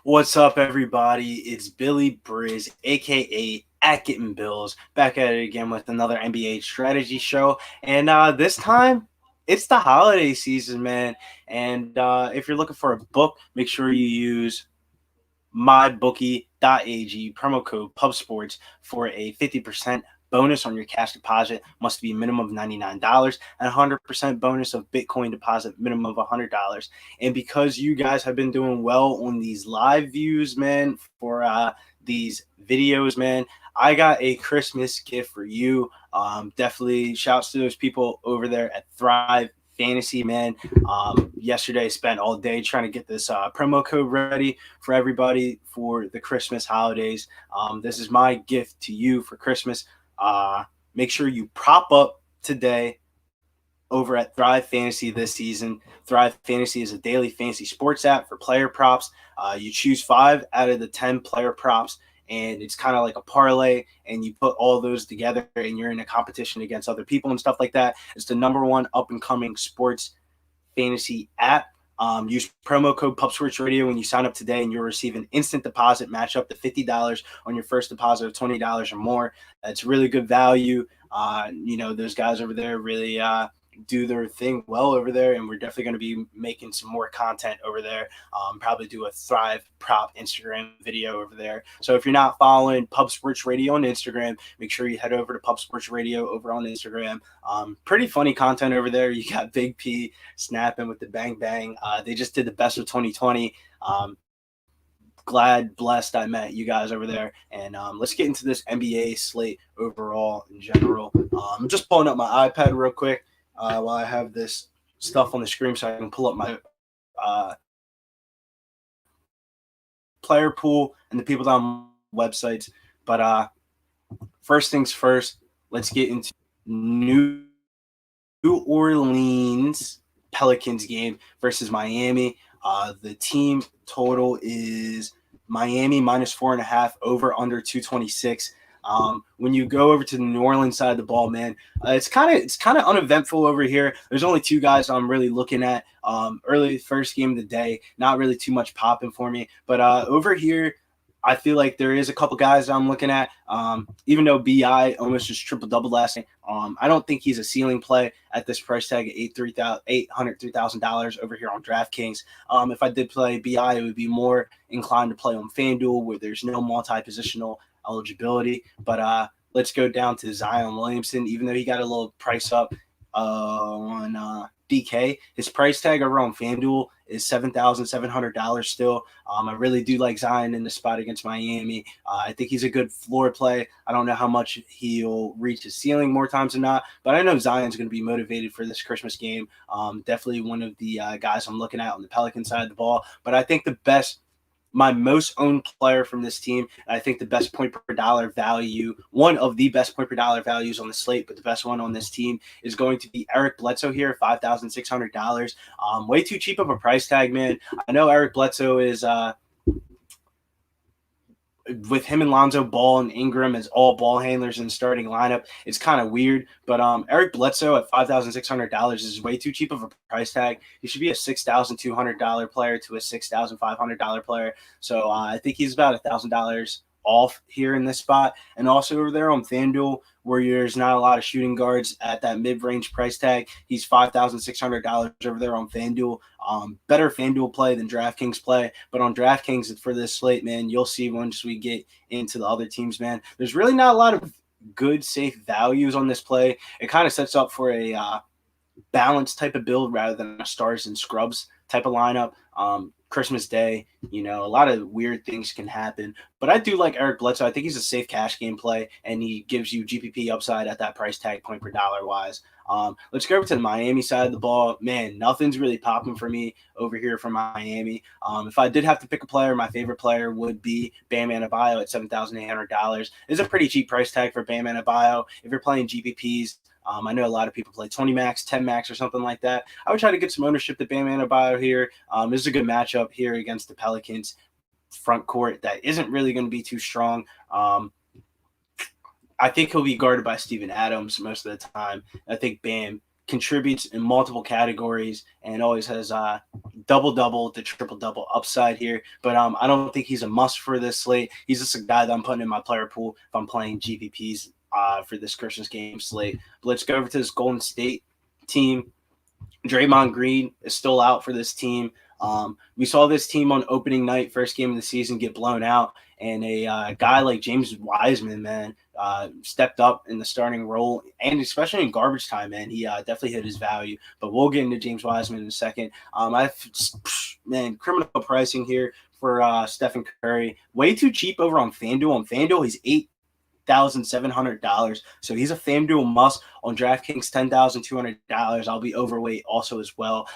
What's up, everybody? It's Billy Briz, aka at Getting Bills, back at it again with another NBA strategy show. And this time, it's the holiday season, man. And if you're looking for a book, make sure you use mybookie.ag promo code pubsports for a 50% bonus on your cash deposit. Must be minimum of $99 and 100% bonus of Bitcoin deposit, minimum of $100. And because you guys have been doing well on these live views, man, for these videos, man, I got a Christmas gift for you. Definitely shouts to those people over there at Thrive Fantasy, man. Yesterday spent all day trying to get this promo code ready for everybody for the Christmas holidays. This is my gift to you for Christmas. Make sure you prop up today over at Thrive Fantasy this season. Thrive Fantasy is a daily fantasy sports app for player props. You choose 5 out of the 10 player props, and it's kind of like a parlay, and you put all those together, and you're in a competition against other people and stuff like that. It's the number one up and coming sports fantasy app. Use promo code PubSportsRadio when you sign up today, and you'll receive an instant deposit match up to $50 on your first deposit of $20 or more. It's really good value. Those guys over there really do their thing well over there, and we're definitely going to be making some more content over there. Probably do a Thrive Prop Instagram video over there. So if you're not following Pub Sports Radio on Instagram, make sure you head over to Pub Sports Radio over on Instagram. Pretty funny content over there. You got Big P snapping with the bang bang. They just did the best of 2020. Glad, blessed I met you guys over there. And let's get into this NBA slate overall in general. I'm just pulling up my iPad real quick while I have this stuff on the screen so I can pull up my player pool and the people down websites. But first things first, let's get into New Orleans Pelicans game versus Miami. The team total is Miami minus 4.5, over under 226. When you go over to the New Orleans side of the ball, man, it's kind of uneventful over here. There's only 2 guys I'm really looking at. Early first game of the day, not really too much popping for me. But over here, I feel like there is a couple guys I'm looking at. Even though BI almost just triple-doubled last night, I don't think he's a ceiling play at this price tag at $803,000 over here on DraftKings. If I did play BI, it would be more inclined to play on Fanduel where there's no multi-positional eligibility. But let's go down to Zion Williamson. Even though he got a little price up on DK, his price tag over on FanDuel is $7,700 still. I really do like Zion in the spot against Miami. I think he's a good floor play. I don't know how much he'll reach his ceiling more times than not, but I know Zion's going to be motivated for this Christmas game. Definitely one of the guys I'm looking at on the Pelican side of the ball. But I think my most owned player from this team, and I think the best point per dollar value, one of the best point per dollar values on the slate, but the best one on this team is going to be Eric Bledsoe here, $5,600. Way too cheap of a price tag, man. I know Eric Bledsoe is with him and Lonzo Ball and Ingram as all ball handlers in the starting lineup, it's kind of weird. But Eric Bledsoe at $5,600 is way too cheap of a price tag. He should be a $6,200 player to a $6,500 player. So I think he's about $1,000 off here in this spot. And also over there on FanDuel, where there's not a lot of shooting guards at that mid-range price tag, he's $5,600 over there on FanDuel. Better FanDuel play than DraftKings play. But on DraftKings for this slate, man, you'll see once we get into the other teams, man, there's really not a lot of good, safe values on this play. It kind of sets up for a balanced type of build rather than a stars and scrubs type of lineup. Christmas Day, a lot of weird things can happen. But I do like Eric Bledsoe. I think he's a safe cash game play, and he gives you GPP upside at that price tag point per dollar wise. Let's go over to the Miami side of the ball. Man, nothing's really popping for me over here from Miami. If I did have to pick a player, my favorite player would be Bam Adebayo at $7,800. It's a pretty cheap price tag for Bam Adebayo. If you're playing GPPs, I know a lot of people play 20 max, 10 max, or something like that. I would try to get some ownership to Bam Adebayo here. This is a good matchup here against the Pelicans front court that isn't really going to be too strong. I think he'll be guarded by Steven Adams most of the time. I think Bam contributes in multiple categories and always has double-double to triple-double upside here. But I don't think he's a must for this slate. He's just a guy that I'm putting in my player pool if I'm playing GPPs for this Christmas game slate. But let's go over to this Golden State team. Draymond Green is still out for this team. We saw this team on opening night, first game of the season, get blown out. And a guy like James Wiseman, man, stepped up in the starting role, and especially in garbage time, man, he definitely hit his value. But we'll get into James Wiseman in a second. Criminal pricing here for Stephen Curry. Way too cheap over on Fanduel. On Fanduel, he's $8,700. So he's a FanDuel must. On DraftKings, $10,200. I'll be overweight also as well.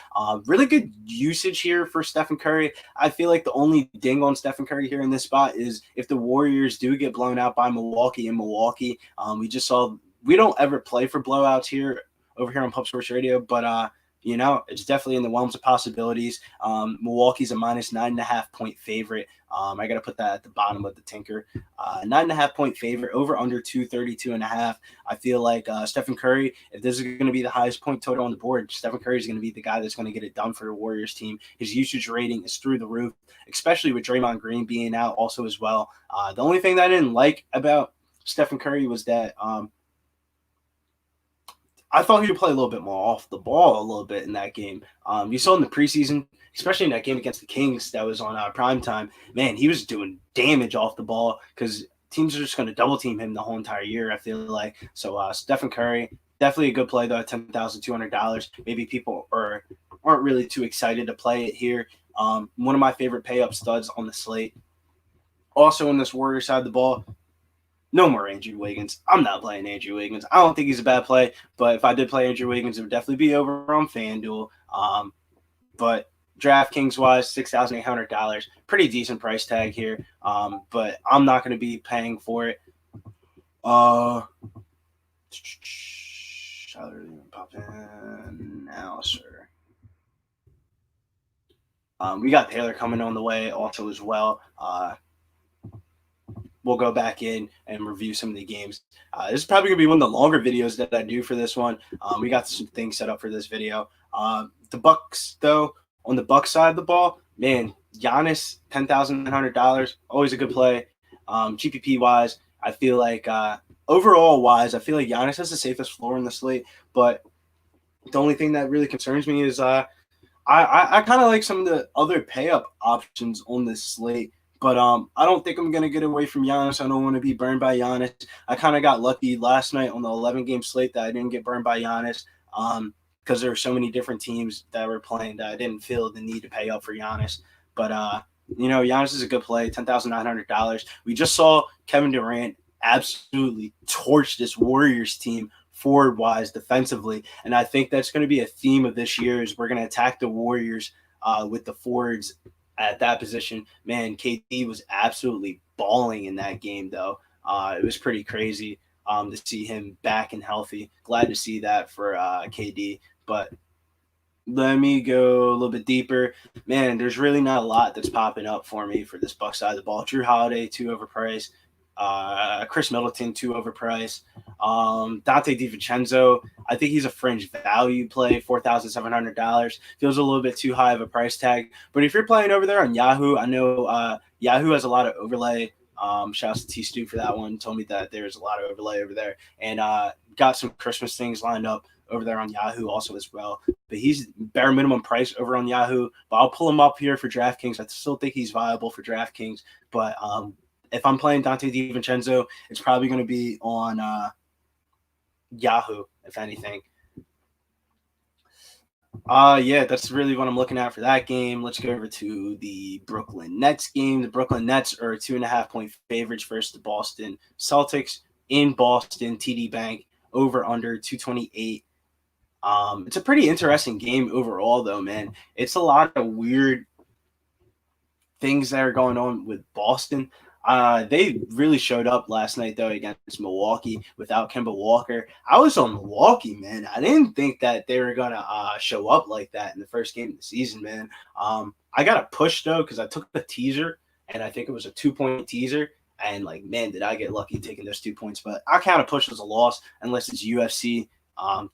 Really good usage here for Stephen Curry. I feel like the only ding on Stephen Curry here in this spot is if the Warriors do get blown out by Milwaukee in Milwaukee. We just saw we don't ever play for blowouts here over here on Pub Sports Radio, but it's definitely in the realms of possibilities. Milwaukee's a -9.5 point favorite. I got to put that at the bottom of the tinker. 9.5 point favorite over under 232.5. I feel like Stephen Curry, if this is going to be the highest point total on the board, Stephen Curry is going to be the guy that's going to get it done for the Warriors team. His usage rating is through the roof, especially with Draymond Green being out also as well. The only thing that I didn't like about Stephen Curry was that I thought he would play a little bit more off the ball a little bit in that game. You saw in the preseason, especially in that game against the Kings that was on primetime, man, he was doing damage off the ball because teams are just going to double team him the whole entire year, I feel like. So Stephen Curry, definitely a good play, though, at $10,200. Maybe people aren't really too excited to play it here. One of my favorite pay-up studs on the slate. Also on this Warrior side of the ball, no more Andrew Wiggins. I'm not playing Andrew Wiggins. I don't think he's a bad play, but if I did play Andrew Wiggins, it would definitely be over on FanDuel. But DraftKings-wise, $6,800. Pretty decent price tag here, but I'm not going to be paying for it. I'll pop in now, sir. We got Taylor coming on the way also as well. We'll go back in and review some of the games. This is probably going to be one of the longer videos that I do for this one. We got some things set up for this video. The Bucks, though, on the Bucks side of the ball, man, Giannis, $10,900, always a good play. GPP-wise, I feel like overall-wise, I feel like Giannis has the safest floor in the slate, but the only thing that really concerns me is I kind of like some of the other pay-up options on this slate. But I don't think I'm going to get away from Giannis. I don't want to be burned by Giannis. I kind of got lucky last night on the 11-game slate that I didn't get burned by Giannis because there were so many different teams that were playing that I didn't feel the need to pay up for Giannis. But, Giannis is a good play, $10,900. We just saw Kevin Durant absolutely torch this Warriors team forward-wise defensively. And I think that's going to be a theme of this year is we're going to attack the Warriors with the forwards at that position. Man, KD was absolutely balling in that game, though. It was pretty crazy to see him back and healthy. Glad to see that for KD. But let me go a little bit deeper. Man, there's really not a lot that's popping up for me for this Bucks side of the ball. Drew Holiday, too overpriced. Chris Middleton, too overpriced. Dante DiVincenzo, I think he's a fringe value play, $4,700. Feels a little bit too high of a price tag. But if you're playing over there on Yahoo, I know Yahoo has a lot of overlay. Shout out to T Stu for that one. Told me that there's a lot of overlay over there. And got some Christmas things lined up over there on Yahoo also as well. But he's bare minimum price over on Yahoo. But I'll pull him up here for DraftKings. I still think he's viable for DraftKings. But if I'm playing Dante DiVincenzo, it's probably going to be on Yahoo, if anything. That's really what I'm looking at for that game. Let's go over to the Brooklyn Nets game. The Brooklyn Nets are 2.5 point favorites versus the Boston Celtics in Boston, TD Bank, over under 228. It's a pretty interesting game overall, though, man. It's a lot of weird things that are going on with Boston. They really showed up last night, though, against Milwaukee without Kemba Walker. I was on Milwaukee, man. I didn't think that they were going to show up like that in the first game of the season, man. I got a push, though, because I took the teaser, and I think it was a 2-point teaser. And, man, did I get lucky taking those 2 points. But I kind of push as a loss unless it's UFC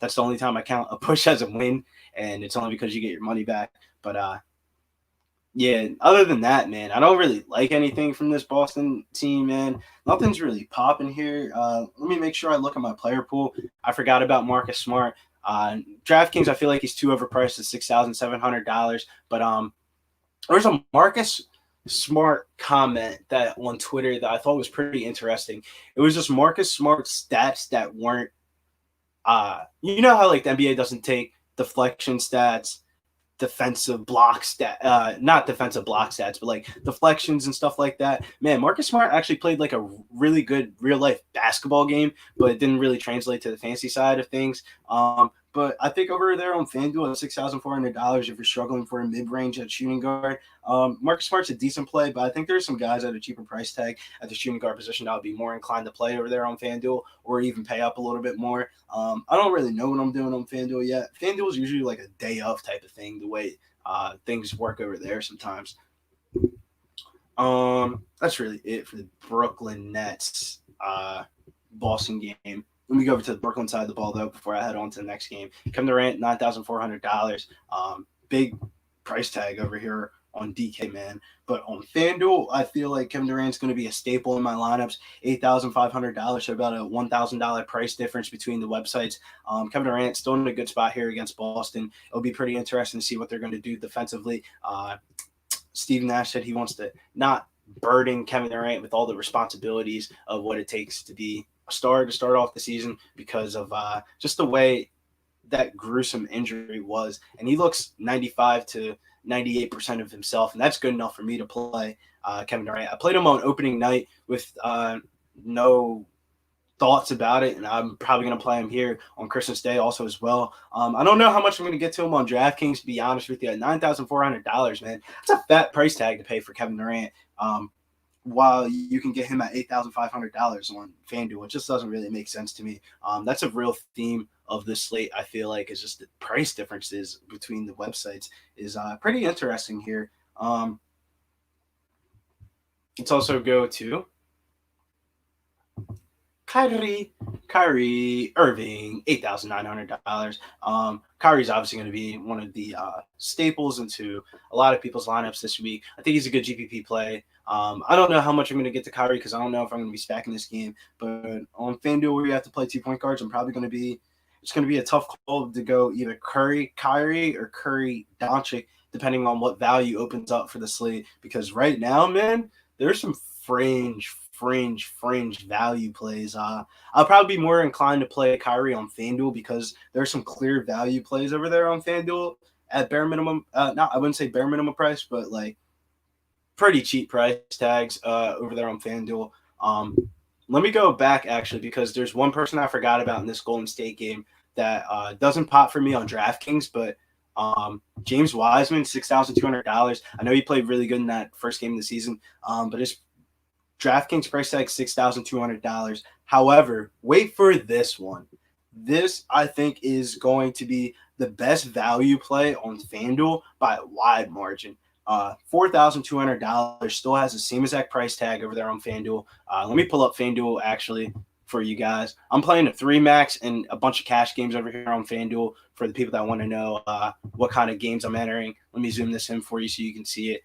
That's the only time I count a push as a win, and it's only because you get your money back. But yeah, other than that, man, I don't really like anything from this Boston team, man. Nothing's really popping here. Let me make sure I look at my player pool. I forgot about Marcus Smart. DraftKings, I feel like he's too overpriced at $6,700. But there's a Marcus Smart comment that on Twitter that I thought was pretty interesting. It was just Marcus Smart stats that weren't you know how like the NBA doesn't take deflection stats, defensive block not defensive block stats, but like deflections and stuff like that. Man, Marcus Smart actually played like a really good real life basketball game, but it didn't really translate to the fantasy side of things. But I think over there on FanDuel at $6,400, if you're struggling for a mid-range at shooting guard, Marcus Smart's a decent play, but I think there's some guys at a cheaper price tag at the shooting guard position that would be more inclined to play over there on FanDuel or even pay up a little bit more. I don't really know what I'm doing on FanDuel yet. FanDuel is usually like a day of type of thing, the way things work over there sometimes. That's really it for the Brooklyn Nets Boston game. Let me go over to the Brooklyn side of the ball, though, before I head on to the next game. Kevin Durant, $9,400. Big price tag over here on DK, man. But on FanDuel, I feel like Kevin Durant's going to be a staple in my lineups. $8,500, so about a $1,000 price difference between the websites. Kevin Durant still in a good spot here against Boston. It'll be pretty interesting to see what they're going to do defensively. Steve Nash said he wants to not burden Kevin Durant with all the responsibilities of what it takes to be a star to start off the season because of just the way that gruesome injury was. And he looks 95 to 98% of himself, and that's good enough for me to play Kevin Durant. I played him on opening night with no thoughts about it, and I'm probably going to play him here on Christmas Day also as well. I don't know how much I'm going to get to him on DraftKings, to be honest with you. At $9,400, man, that's a fat price tag to pay for Kevin Durant. While you can get him at $8,500 on FanDuel, it just doesn't really make sense to me. That's a real theme of this slate, I feel like, is just the price differences between the websites is pretty interesting here. Let's also go to Kyrie Irving, $8,900. Kyrie's obviously going to be one of the staples into a lot of people's lineups this week. I think he's a good GPP play. I don't know how much I'm going to get to Kyrie because I don't know if I'm going to be stacking this game. But on FanDuel, where you have to play 2-point guards, it's going to be a tough call to go either Kyrie or Curry Doncic, depending on what value opens up for the slate. Because right now, man, there's some fringe value plays. I'll probably be more inclined to play Kyrie on FanDuel because there's some clear value plays over there on FanDuel at bare minimum. I wouldn't say bare minimum price, but like pretty cheap price tags over there on FanDuel. Let me go back actually because there's one person I forgot about in this Golden State game that doesn't pop for me on DraftKings, but James Wiseman, $6,200. I know he played really good in that first game of the season, but his DraftKings price tag $6,200. However, wait for this one. This, I think, is going to be the best value play on FanDuel by a wide margin. $4,200 still has the same exact price tag over there on FanDuel. Let me pull up FanDuel actually for you guys. I'm playing a 3-max and a bunch of cash games over here on FanDuel for the people that want to know what kind of games I'm entering. Let me zoom this in for you so you can see it.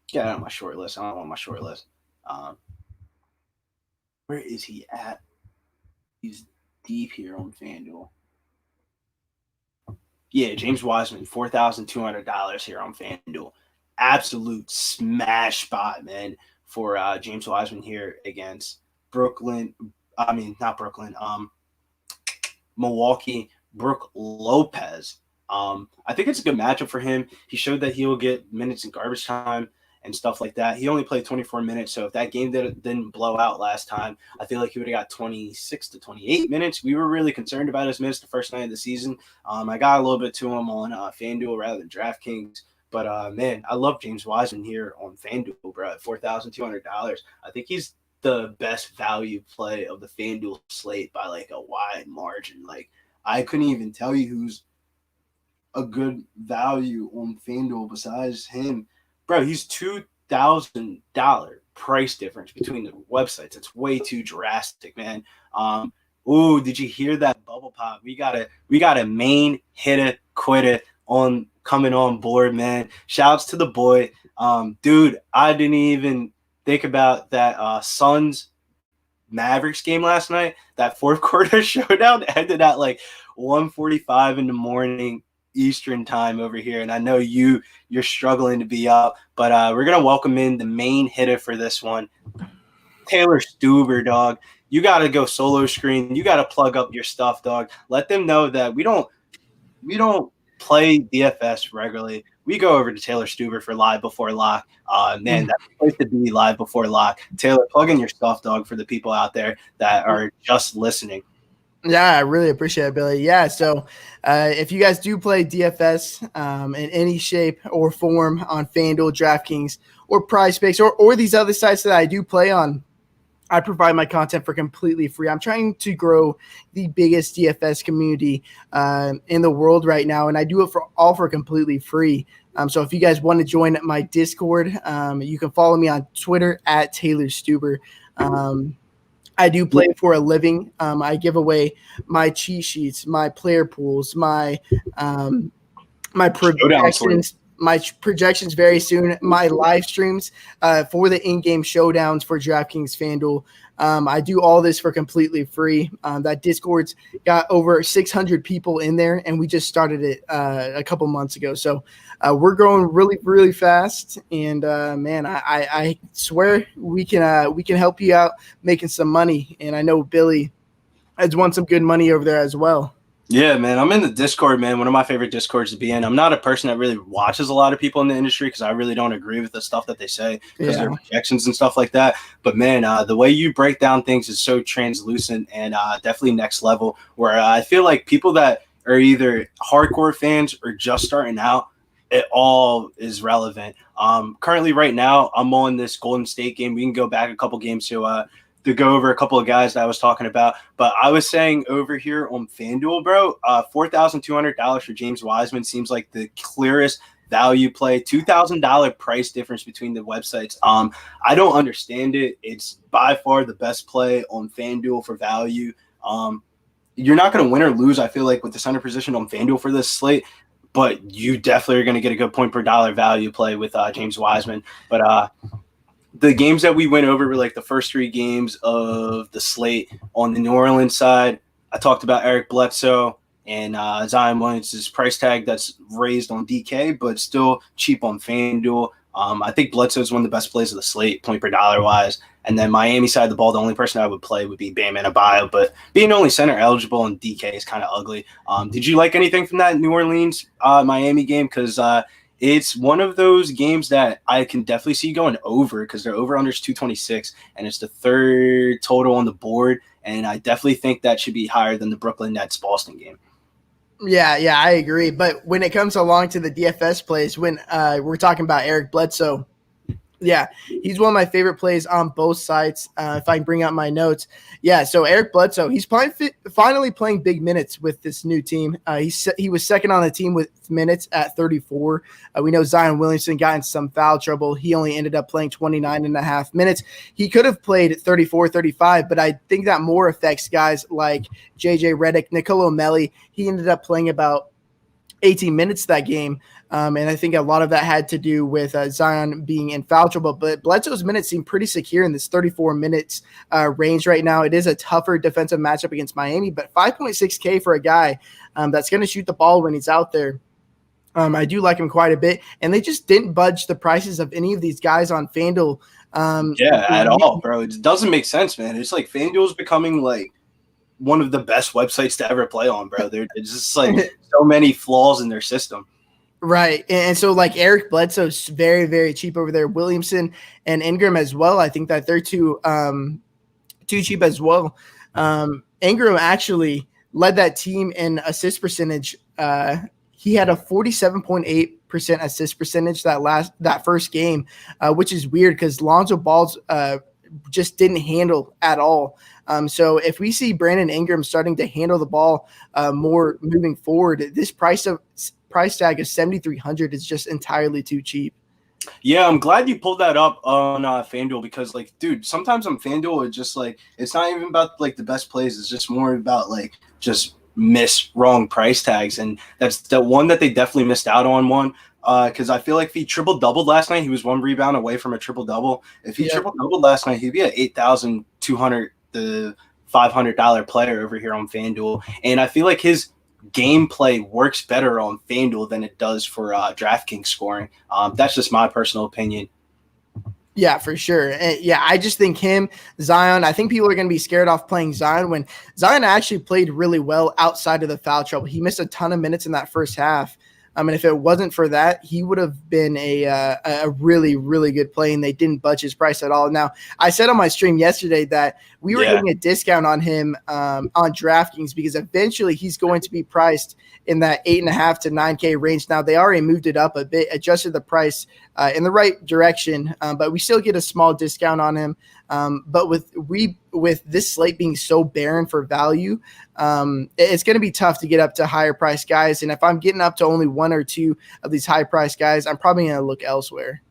Get out of my short list. I don't want my short list. Where is he at? He's deep here on FanDuel. Yeah, James Wiseman, $4,200 here on FanDuel. Absolute smash spot, man, for James Wiseman here against Milwaukee, Brook Lopez. I think it's a good matchup for him. He showed that he'll get minutes in garbage time and stuff like that. He only played 24 minutes, so if that game didn't blow out last time, I feel like he would have got 26 to 28 minutes. We were really concerned about his minutes the first night of the season. I got a little bit to him on FanDuel rather than DraftKings, but man, I love James Wiseman here on FanDuel, bro, at $4,200. I think he's the best value play of the FanDuel slate by like a wide margin. Like I couldn't even tell you who's a good value on FanDuel besides him. Bro, he's $2,000 price difference between the websites. It's way too drastic, man. Ooh, did you hear that bubble pop? We got a main hitter quitter on coming on board, man. Shouts to the boy. Dude, I didn't even think about that Suns Mavericks game last night. That fourth quarter showdown ended at like 1:45 in the morning Eastern time over here. And I know you're struggling to be up, but we're gonna welcome in the main hitter for this one. Taylor Stuber, dog. You got to go solo screen. You got to plug up your stuff, dog. Let them know that we don't play DFS regularly. We go over to Taylor Stuber for live before lock. Man, that's the place to be, live before lock. Taylor, plug in your stuff, dog, for the people out there that are just listening. Yeah, I really appreciate it, Billy. Yeah, so if you guys do play DFS in any shape or form on FanDuel, DraftKings, or PrizePicks, or these other sites that I do play on, I provide my content for completely free. I'm trying to grow the biggest DFS community in the world right now, and I do it for completely free. So if you guys want to join my Discord, you can follow me on Twitter at Taylor Stuber. I do play for a living. I give away my cheat sheets, my player pools, my projections very soon, my live streams for the in-game showdowns for DraftKings Fanduel. I do all this for completely free. That Discord's got over 600 people in there, and we just started it a couple months ago. So we're growing really, really fast. And man, I swear we can help you out making some money. And I know Billy has won some good money over there as well. Yeah, man, I'm in the Discord, man. One of my favorite Discords to be in. I'm not a person that really watches a lot of people in the industry because I really don't agree with the stuff that they say because their projections and stuff like that. But, man, the way you break down things is so translucent and definitely next level, where I feel like people that are either hardcore fans or just starting out, it all is relevant. Currently, right now, I'm on this Golden State game. We can go back a couple games to go over a couple of guys that I was talking about. But I was saying over here on FanDuel, bro, $4,200 for James Wiseman seems like the clearest value play. $2,000 price difference between the websites. I don't understand it. It's by far the best play on FanDuel for value. You're not going to win or lose, I feel like, with the center position on FanDuel for this slate, but you definitely are going to get a good point per dollar value play with James Wiseman. But the games that we went over were like the first three games of the slate. On the New Orleans side, I talked about Eric Bledsoe and Zion Williams' price tag that's raised on DK, but still cheap on FanDuel. I think Bledsoe is one of the best plays of the slate, point per dollar wise. And then Miami side of the ball, the only person I would play would be Bam Adebayo, but being only center eligible on DK is kind of ugly. Did you like anything from that New Orleans Miami game? Because it's one of those games that I can definitely see going over because their over-under is 226, and it's the third total on the board, and I definitely think that should be higher than the Brooklyn Nets-Boston game. Yeah, I agree. But when it comes along to the DFS plays, when we're talking about Eric Bledsoe, yeah, he's one of my favorite plays on both sides. If I can bring out my notes. Yeah, so Eric Bledsoe, he's finally playing big minutes with this new team. He was second on the team with minutes at 34. We know Zion Williamson got in some foul trouble. He only ended up playing 29 and a half minutes. He could have played 34, 35, but I think that more affects guys like JJ Redick, Nicolo Melli. He ended up playing about 18 minutes that game. And I think a lot of that had to do with Zion being in foul trouble. But Bledsoe's minutes seem pretty secure in this 34 minutes range right now. It is a tougher defensive matchup against Miami, but 5.6K for a guy that's going to shoot the ball when he's out there. I do like him quite a bit. And they just didn't budge the prices of any of these guys on FanDuel. At all, bro. It doesn't make sense, man. It's like FanDuel's becoming like one of the best websites to ever play on, bro. There's just like so many flaws in their system. Right. And so like Eric Bledsoe's very, very cheap over there. Williamson and Ingram as well. I think that they're too cheap as well. Ingram actually led that team in assist percentage. He had a 47.8% assist percentage that first game, which is weird because Lonzo Ball's just didn't handle at all. So if we see Brandon Ingram starting to handle the ball more moving forward, this price tag of $7,300 is just entirely too cheap. Yeah, I'm glad you pulled that up on FanDuel because, like, dude, sometimes on FanDuel, it's just like it's not even about like the best plays. It's just more about like just miss wrong price tags, and that's the one that they definitely missed out on. One because I feel like if he triple doubled last night, he was one rebound away from a triple double. If he Yep. triple doubled last night, he'd be at 8,200 the $500 player over here on FanDuel, and I feel like his gameplay works better on FanDuel than it does for DraftKings scoring. That's just my personal opinion. Yeah, for sure. And yeah, I just think Zion, I think people are going to be scared off playing Zion when Zion actually played really well outside of the foul trouble. He missed a ton of minutes in that first half. I mean, if it wasn't for that, he would have been a really, really good play, and they didn't budge his price at all. Now, I said on my stream yesterday that we were getting a discount on him on DraftKings because eventually he's going to be priced in that 8.5 to 9K range. Now, they already moved it up a bit, adjusted the price in the right direction, but we still get a small discount on him. But with this slate being so barren for value, it's going to be tough to get up to higher price guys. And if I'm getting up to only one or two of these high price guys, I'm probably going to look elsewhere.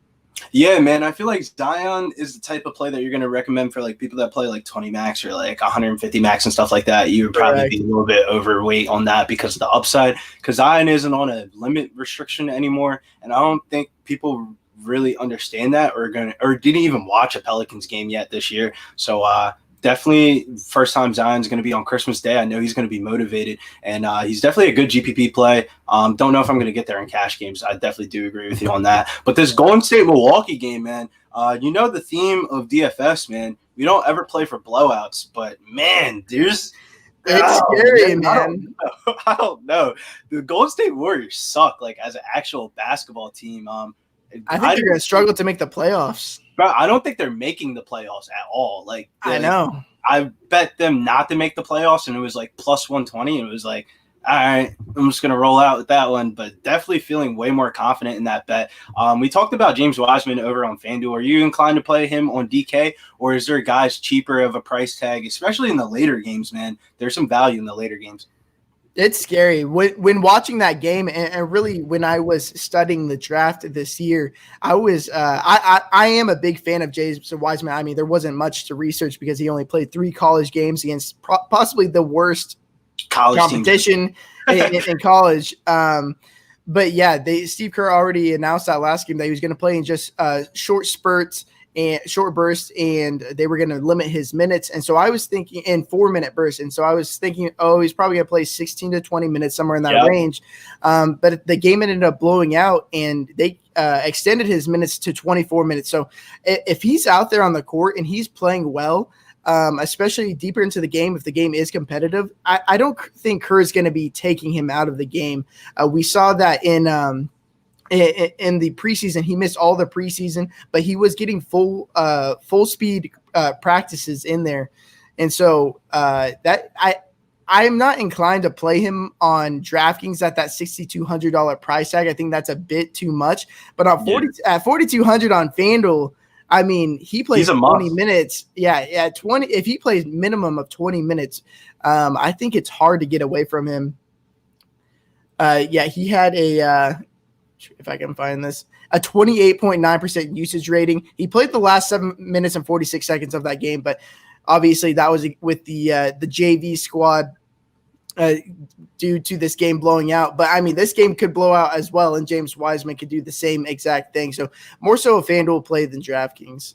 Yeah, man. I feel like Zion is the type of play that you're going to recommend for like people that play like 20 max or like 150 max and stuff like that. You would probably be a little bit overweight on that because of the upside. Because Zion isn't on a limit restriction anymore, and I don't think people really understand that or didn't even watch a Pelicans game yet this year. So definitely first time Zion's going to be on Christmas Day. I know he's going to be motivated, and he's definitely a good GPP play. Don't know if I'm going to get there in cash games. I definitely do agree with you on that. But this Golden State Milwaukee game, man, the theme of DFS, man, we don't ever play for blowouts, but man, it's scary, man. I don't know. The Golden State Warriors suck, like as an actual basketball team. I think they're going to struggle to make the playoffs. Bro, I don't think they're making the playoffs at all. I know. I bet them not to make the playoffs, and it was like plus 120. And it was like, all right, I'm just going to roll out with that one. But definitely feeling way more confident in that bet. We talked about James Wiseman over on FanDuel. Are you inclined to play him on DK, or is there guys cheaper of a price tag, especially in the later games, man? There's some value in the later games. It's scary when watching that game, and really when I was studying the draft this year, I was I am a big fan of James Wiseman. I mean, there wasn't much to research because he only played 3 college games against possibly the worst college competition in college. But yeah, Steve Kerr already announced that last game that he was going to play in just short spurts and short bursts, and they were going to limit his minutes. And so I was thinking in 4-minute bursts. And so I was thinking, he's probably going to play 16 to 20 minutes, somewhere in that range. But the game ended up blowing out, and they extended his minutes to 24 minutes. So if he's out there on the court and he's playing well, especially deeper into the game, if the game is competitive, I don't think Kerr is going to be taking him out of the game. We saw that in the preseason. He missed all the preseason, but he was getting full speed practices in there. And so that I am not inclined to play him on DraftKings at that $6,200 price tag. I think that's a bit too much, but at $4,200 on FanDuel, I mean, he plays 20 minutes. Yeah. 20. If he plays minimum of 20 minutes, I think it's hard to get away from him. He had if I can find this, a 28.9% usage rating. He played the last 7 minutes and 46 seconds of that game, but obviously that was with the JV squad due to this game blowing out. But I mean, this game could blow out as well, and James Wiseman could do the same exact thing. So more so a FanDuel play than DraftKings.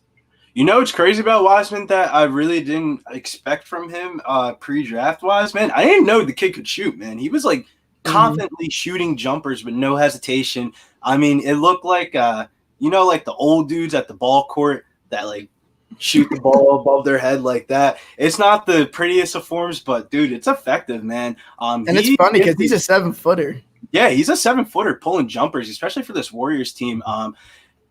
You know what's crazy about Wiseman that I really didn't expect from him pre-draft wise, man? I didn't know the kid could shoot, man. He was like confidently shooting jumpers with no hesitation. I mean, it looked like like the old dudes at the ball court that like shoot the ball above their head like that. It's not the prettiest of forms, but dude, it's effective, man. And it's funny because he's a 7-footer. Yeah, he's a 7-footer pulling jumpers, especially for this Warriors team.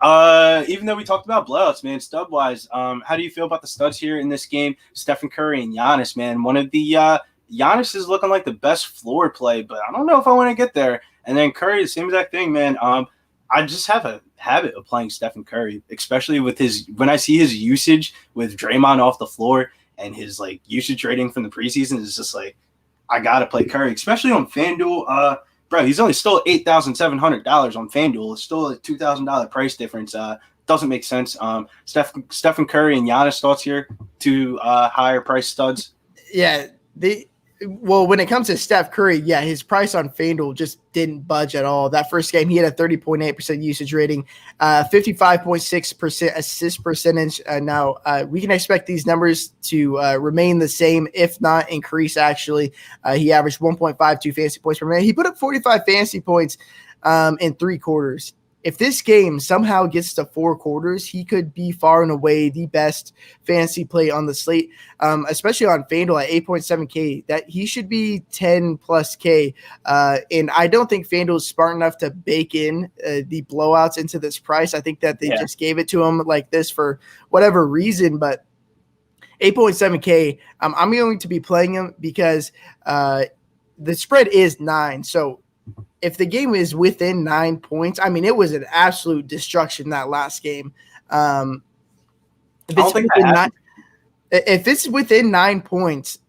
Even though we talked about blowouts, man, stud wise, how do you feel about the studs here in this game? Stephen Curry and Giannis, man. One of the Giannis is looking like the best floor play, but I don't know if I want to get there. And then Curry, the same exact thing, man. I just have a habit of playing Stephen Curry, especially with when I see his usage with Draymond off the floor and his like usage rating from the preseason is just like, I got to play Curry, especially on FanDuel. bro, he's only still $8,700 on FanDuel. It's still a $2,000 price difference. Doesn't make sense. Stephen Curry and Giannis, thoughts here? Two higher price studs. Yeah, when it comes to Steph Curry, yeah, his price on FanDuel just didn't budge at all. That first game, he had a 30.8% usage rating, 55.6% assist percentage. Now, we can expect these numbers to remain the same, if not increase, actually. He averaged 1.52 fantasy points per minute. He put up 45 fantasy points in 3 quarters. If this game somehow gets to 4 quarters, he could be far and away the best fantasy play on the slate, especially on FanDuel at 8.7K. That he should be 10 plus K. And I don't think FanDuel is smart enough to bake in the blowouts into this price. I think that they just gave it to him like this for whatever reason, but 8.7K, I'm going to be playing him because the spread is 9. So if the game is within 9 points, I mean, it was an absolute destruction that last game. If it's within 9 points,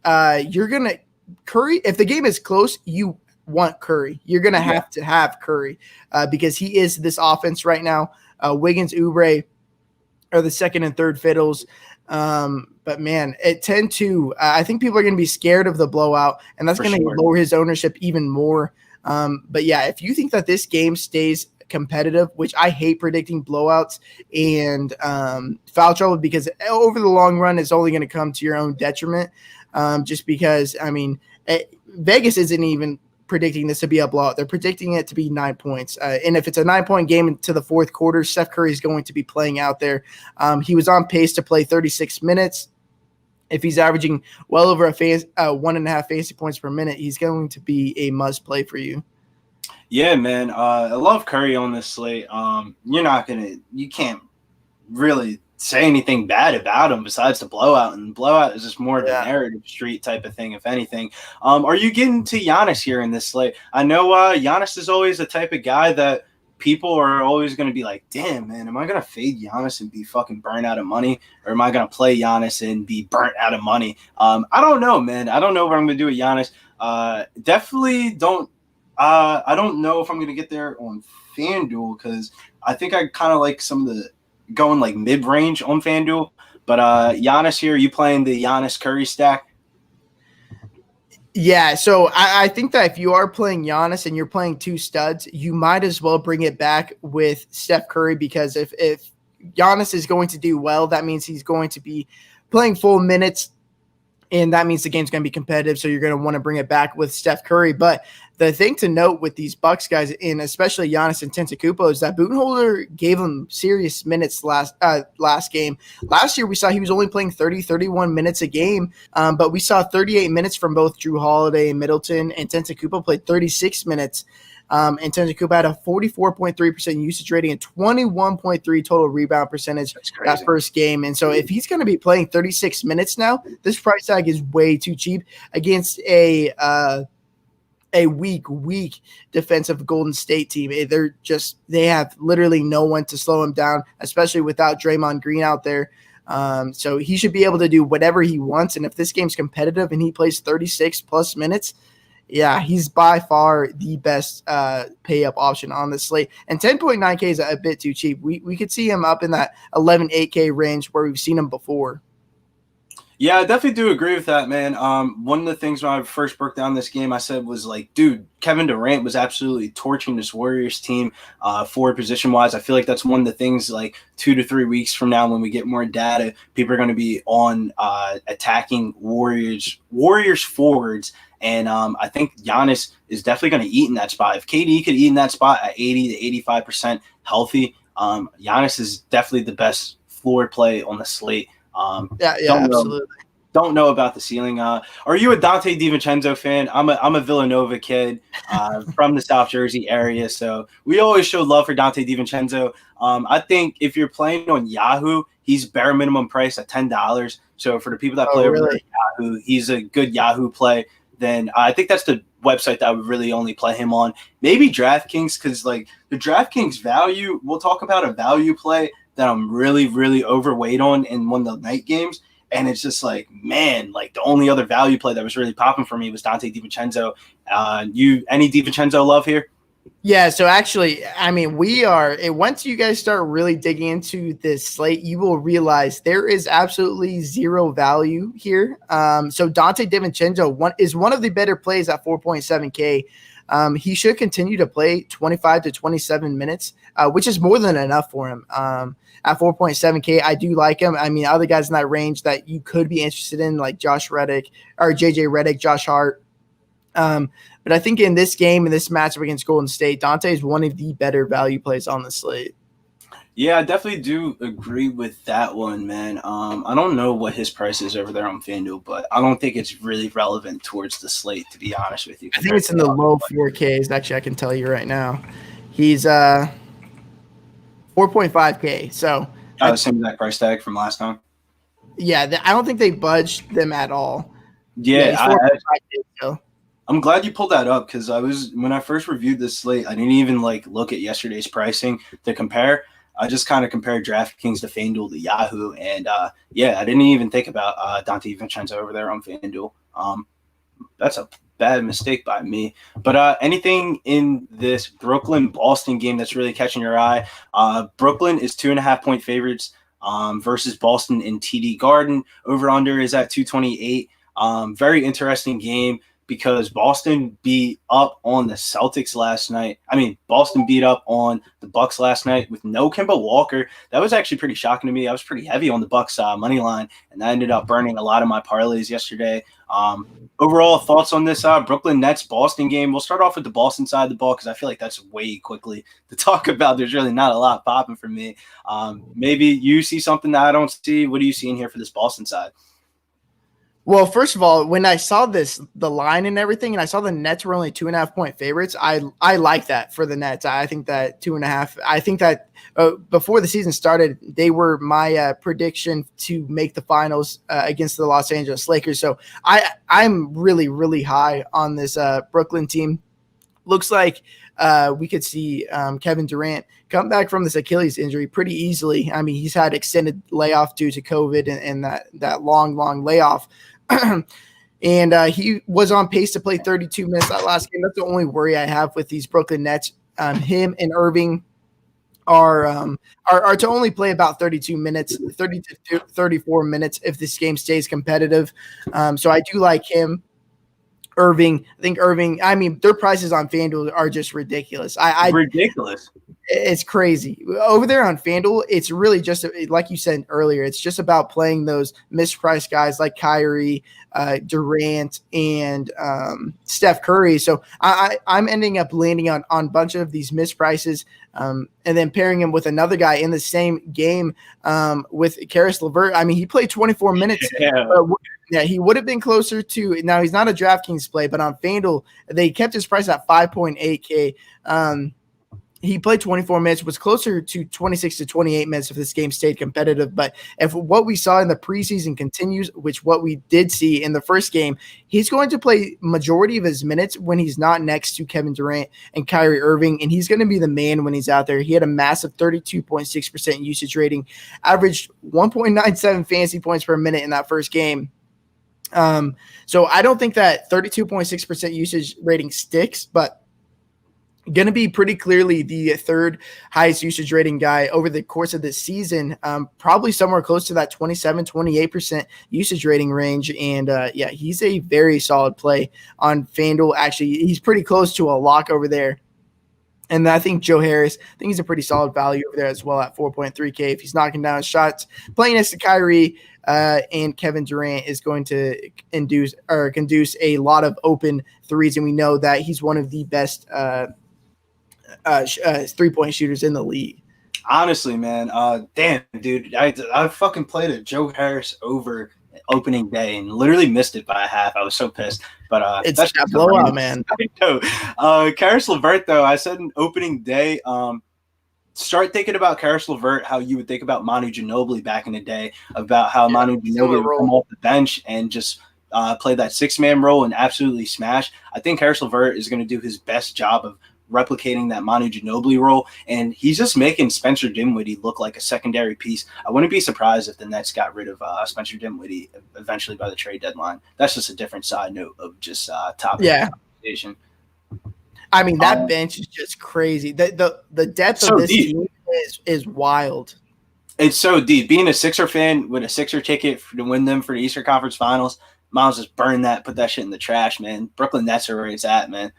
you're going to Curry. If the game is close, you want Curry. You're going to have to have Curry because he is this offense right now. Wiggins, Oubre are the second and third fiddles. But man, at 10-2, I think people are going to be scared of the blowout, and that's going to lower his ownership even more. But yeah, if you think that this game stays competitive, which I hate predicting blowouts and foul trouble, because over the long run, it's only going to come to your own detriment. Just because, I mean, Vegas isn't even predicting this to be a blowout. They're predicting it to be 9 points. And if it's a 9-point game into the fourth quarter, Steph Curry is going to be playing out there. He was on pace to play 36 minutes. If he's averaging well over 1.5 fantasy points per minute, he's going to be a must play for you. Yeah, man. I love Curry on this slate. You can't really say anything bad about him besides the blowout, and blowout is just more of a narrative street type of thing, if anything. Are you getting to Giannis here in this slate? I know Giannis is always the type of guy that people are always going to be like, damn, man, am I going to fade Giannis and be fucking burnt out of money? Or am I going to play Giannis and be burnt out of money? I don't know, man. I don't know what I'm going to do with Giannis. Definitely don't. I don't know if I'm going to get there on FanDuel because I think I kind of like some of the going like mid-range on FanDuel. But Giannis here, you playing the Giannis Curry stack? Yeah, so I think that if you are playing Giannis and you're playing 2 studs, you might as well bring it back with Steph Curry, because if Giannis is going to do well, that means he's going to be playing full minutes, and that means the game's going to be competitive, so you're going to want to bring it back with Steph Curry. But the thing to note with these Bucks guys, and especially Giannis Antetokounmpo, is that Budenholzer gave him serious minutes last game. Last year, we saw he was only playing 30-31 minutes a game, but we saw 38 minutes from both Drew Holiday and Middleton, and Antetokounmpo played 36 minutes. And Antetokounmpo had a 44.3% usage rating and 21.3 total rebound percentage that first game. And so if he's going to be playing 36 minutes now, this price tag is way too cheap against a weak defensive Golden State team. They have literally no one to slow him down, especially without Draymond Green out there. So he should be able to do whatever he wants. And if this game's competitive and he plays 36 plus minutes, yeah, he's by far the best pay-up option on the slate. And 10.9K is a bit too cheap. We could see him up in that 11.8K range where we've seen him before. Yeah, I definitely do agree with that, man. One of the things when I first broke down this game, I said was like, dude, Kevin Durant was absolutely torching this Warriors team forward position-wise. I feel like that's one of the things, like 2 to 3 weeks from now when we get more data, people are going to be on attacking Warriors forwards. And I think Giannis is definitely going to eat in that spot. If KD could eat in that spot at 80 to 85% healthy, Giannis is definitely the best floor play on the slate. Absolutely. Don't know about the ceiling. Are you a Dante DiVincenzo fan? I'm a Villanova kid from the South Jersey area, so we always show love for Dante DiVincenzo. I think if you're playing on Yahoo, he's bare minimum price at $10. So for the people that play over Yahoo, he's a good Yahoo play. Then I think that's the website that I would really only play him on. Maybe DraftKings, because like the DraftKings value, we'll talk about a value play that I'm really, really overweight on in one of the night games. And it's just like, man, like the only other value play that was really popping for me was Dante DiVincenzo. You any DiVincenzo love here? Yeah, so actually, I mean, once you guys start really digging into this slate, you will realize there is absolutely zero value here. So Dante DiVincenzo is one of the better plays at 4.7K. He should continue to play 25 to 27 minutes, which is more than enough for him. At 4.7K, I do like him. I mean, other guys in that range that you could be interested in, like Josh Reddick or JJ Reddick, Josh Hart. But I think in this game, in this matchup against Golden State, Dante is one of the better value plays on the slate. Yeah, I definitely do agree with that one, man. I don't know what his price is over there on FanDuel, but I don't think it's really relevant towards the slate, to be honest with you. I think it's in the low 4Ks. Actually, I can tell you right now. He's 4.5K. So same exact price tag from last time. Yeah, I don't think they budged them at all. Yeah, I'm glad you pulled that up because when I first reviewed this slate, I didn't even look at yesterday's pricing to compare. I just kind of compared DraftKings to FanDuel to Yahoo, and I didn't even think about Dante DiVincenzo over there on FanDuel. That's a bad mistake by me. But anything in this Brooklyn-Boston game that's really catching your eye? Brooklyn is 2.5-point favorites versus Boston in TD Garden. Over-under is at 228. Very interesting game, because Boston beat up on the Celtics last night. I mean, Boston beat up on the Bucks last night with no Kemba Walker. That was actually pretty shocking to me. I was pretty heavy on the Bucks money line, and that ended up burning a lot of my parlays yesterday. Overall thoughts on this Brooklyn Nets Boston game? We'll start off with the Boston side of the ball because I feel like that's way quickly to talk about. There's really not a lot popping for me. Maybe you see something that I don't see. What are you seeing here for this Boston side? Well, first of all, when I saw the line and everything, and I saw the Nets were only 2.5-point favorites, I like that for the Nets. I think that 2.5. I think that before the season started, they were my prediction to make the finals against the Los Angeles Lakers. So I'm really, really high on this Brooklyn team. Looks like we could see Kevin Durant come back from this Achilles injury pretty easily. I mean, he's had extended layoff due to COVID and that long layoff. And he was on pace to play 32 minutes that last game. That's the only worry I have with these Brooklyn Nets. Him and Irving are to only play about 32 minutes, 30 to 34 minutes if this game stays competitive. So I do like him. Irving, I mean, their prices on FanDuel are just ridiculous. Ridiculous. It's crazy. Over there on FanDuel, it's really just, like you said earlier, it's just about playing those mispriced guys like Kyrie, Durant, and Steph Curry. So I'm ending up landing on a bunch of these misprices and then pairing him with another guy in the same game with Caris LeVert. I mean, he played 24 minutes. Yeah, he would have been closer to – now, he's not a DraftKings play, but on FanDuel, they kept his price at 5.8K. He played 24 minutes, was closer to 26 to 28 minutes if this game stayed competitive. But if what we saw in the preseason continues, which what we did see in the first game, he's going to play majority of his minutes when he's not next to Kevin Durant and Kyrie Irving, and he's going to be the man when he's out there. He had a massive 32.6% usage rating, averaged 1.97 fantasy points per minute in that first game. So I don't think that 32.6% usage rating sticks, but going to be pretty clearly the third highest usage rating guy over the course of this season, probably somewhere close to that 27-28% usage rating range. And he's a very solid play on FanDuel. Actually, he's pretty close to a lock over there. And I think Joe Harris, I think he's a pretty solid value over there as well at 4.3K. If he's knocking down shots, playing next to Kyrie and Kevin Durant is going to conduce a lot of open threes. And we know that he's one of the best 3-point shooters in the league. Honestly, man, damn, dude, I fucking played a Joe Harris over opening day and literally missed it by a half. I was so pissed. But it's that blowout, man. I know. Caris LeVert, though, I said in opening day, start thinking about Caris LeVert how you would think about Manu Ginobili back in the day, about how Manu Ginobili would come off the bench and just play that six-man role and absolutely smash. I think Caris LeVert is going to do his best job of replicating that Manu Ginobili role, and he's just making Spencer Dinwiddie look like a secondary piece. I wouldn't be surprised if the Nets got rid of Spencer Dinwiddie eventually by the trade deadline. That's just a different side note of just topic. Yeah. rotation. I mean, that bench is just crazy. The depth of this team is wild. It's so deep. Being a Sixer fan with a Sixer ticket to win them for the Eastern Conference Finals, Miles just burn that, put that shit in the trash, man. Brooklyn Nets are where it's at, man.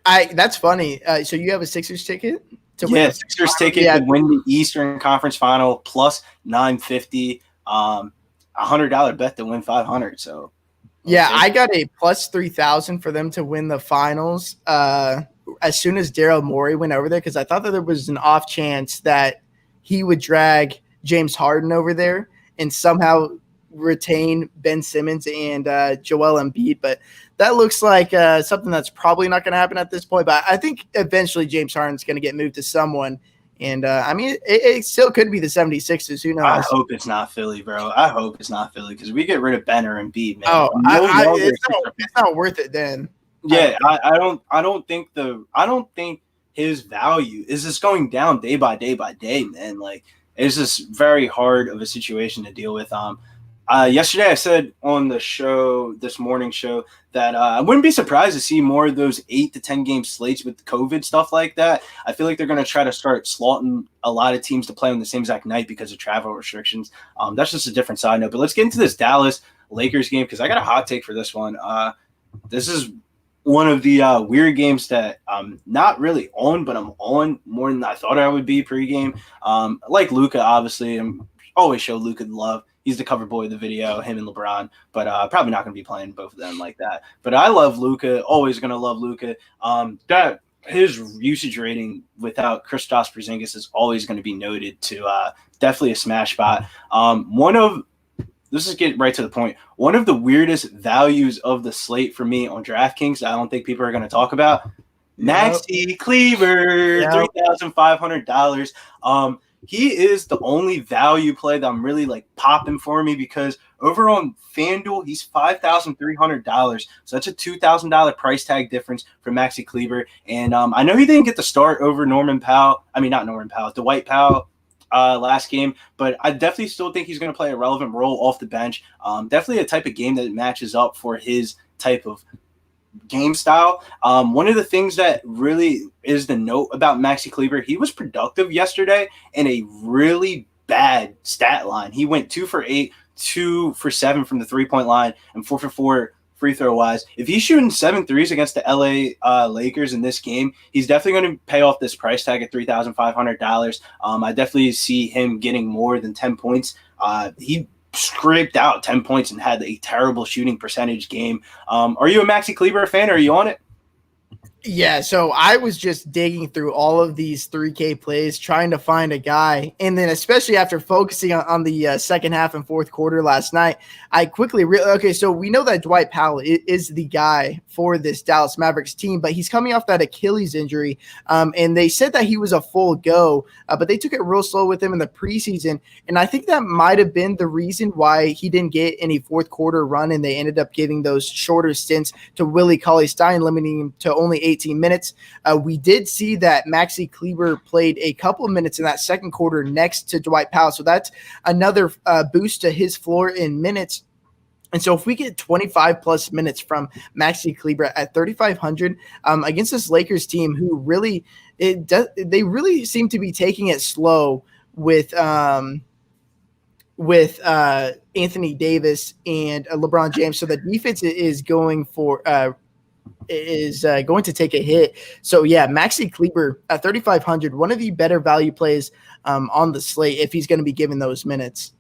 That's funny. So you have a Sixers ticket? Sixers ticket to win the Eastern Conference Final plus 950. $100 bet to win 500. So yeah, I got a plus 3,000 for them to win the finals. As soon as Daryl Morey went over there, because I thought that there was an off chance that he would drag James Harden over there and somehow retain Ben Simmons and Joel Embiid, but that looks like something that's probably not going to happen at this point. But I think eventually James Harden's going to get moved to someone. And, I mean, it still could be the 76ers. Who knows? I hope it's not Philly, bro. I hope it's not Philly because we get rid of Benner and Embiid, man. Oh, it's not worth it then. Yeah, I don't think his value is just going down day by day, man. Like, it's just very hard of a situation to deal with. Yesterday I said on the show, this morning show, that I wouldn't be surprised to see more of those 8 to 10 game slates with COVID stuff like that. I feel like they're going to try to start slotting a lot of teams to play on the same exact night because of travel restrictions. That's just a different side note. But let's get into this Dallas Lakers game because I got a hot take for this one. This is one of the weird games that I'm not really on, but I'm on more than I thought I would be pregame. Like Luka, obviously, I'm always show Luka love. He's the cover boy of the video, him and LeBron, but probably not going to be playing both of them like that. But I love Luka, always going to love Luka. That his usage rating without Kristaps Porzingis is always going to be noted to definitely a smash spot. This is getting right to the point. One of the weirdest values of the slate for me on DraftKings that I don't think people are going to talk about, Maxi Kleber, $3,500. He is the only value play that I'm really like popping for me because over on FanDuel, he's $5,300. So that's a $2,000 price tag difference for Maxi Kleber. And I know he didn't get the start over Dwight Powell last game, but I definitely still think he's going to play a relevant role off the bench. Definitely a type of game that matches up for his type of game style. One of the things that really is the note about Maxi Kleber, he was productive yesterday in a really bad stat line. He went 2 for 8, 2 for 7 from the 3-point line, and 4 for 4 free throw wise. If he's shooting 7 threes against the LA Lakers in this game, he's definitely going to pay off this price tag at $3,500. I definitely see him getting more than 10 points. He scraped out 10 points and had a terrible shooting percentage game. Are you a Maxi Kleber fan? Are you on it? Yeah, so I was just digging through all of these 3K plays, trying to find a guy. And then especially after focusing on the second half and fourth quarter last night, I quickly okay, so we know that Dwight Powell is the guy for this Dallas Mavericks team, but he's coming off that Achilles injury. And they said that he was a full go, but they took it real slow with him in the preseason. And I think that might have been the reason why he didn't get any fourth quarter run, and they ended up giving those shorter stints to Willie Cauley-Stein, limiting him to only 18 minutes. We did see that Maxi Kleber played a couple of minutes in that second quarter next to Dwight Powell. So that's another boost to his floor in minutes. And so if we get 25 plus minutes from Maxi Kleber at 3,500 against this Lakers team, who really they really seem to be taking it slow with Anthony Davis and LeBron James. So the defense is going to take a hit. So yeah, Maxi Kleber at 3,500, one of the better value plays on the slate if he's going to be given those minutes.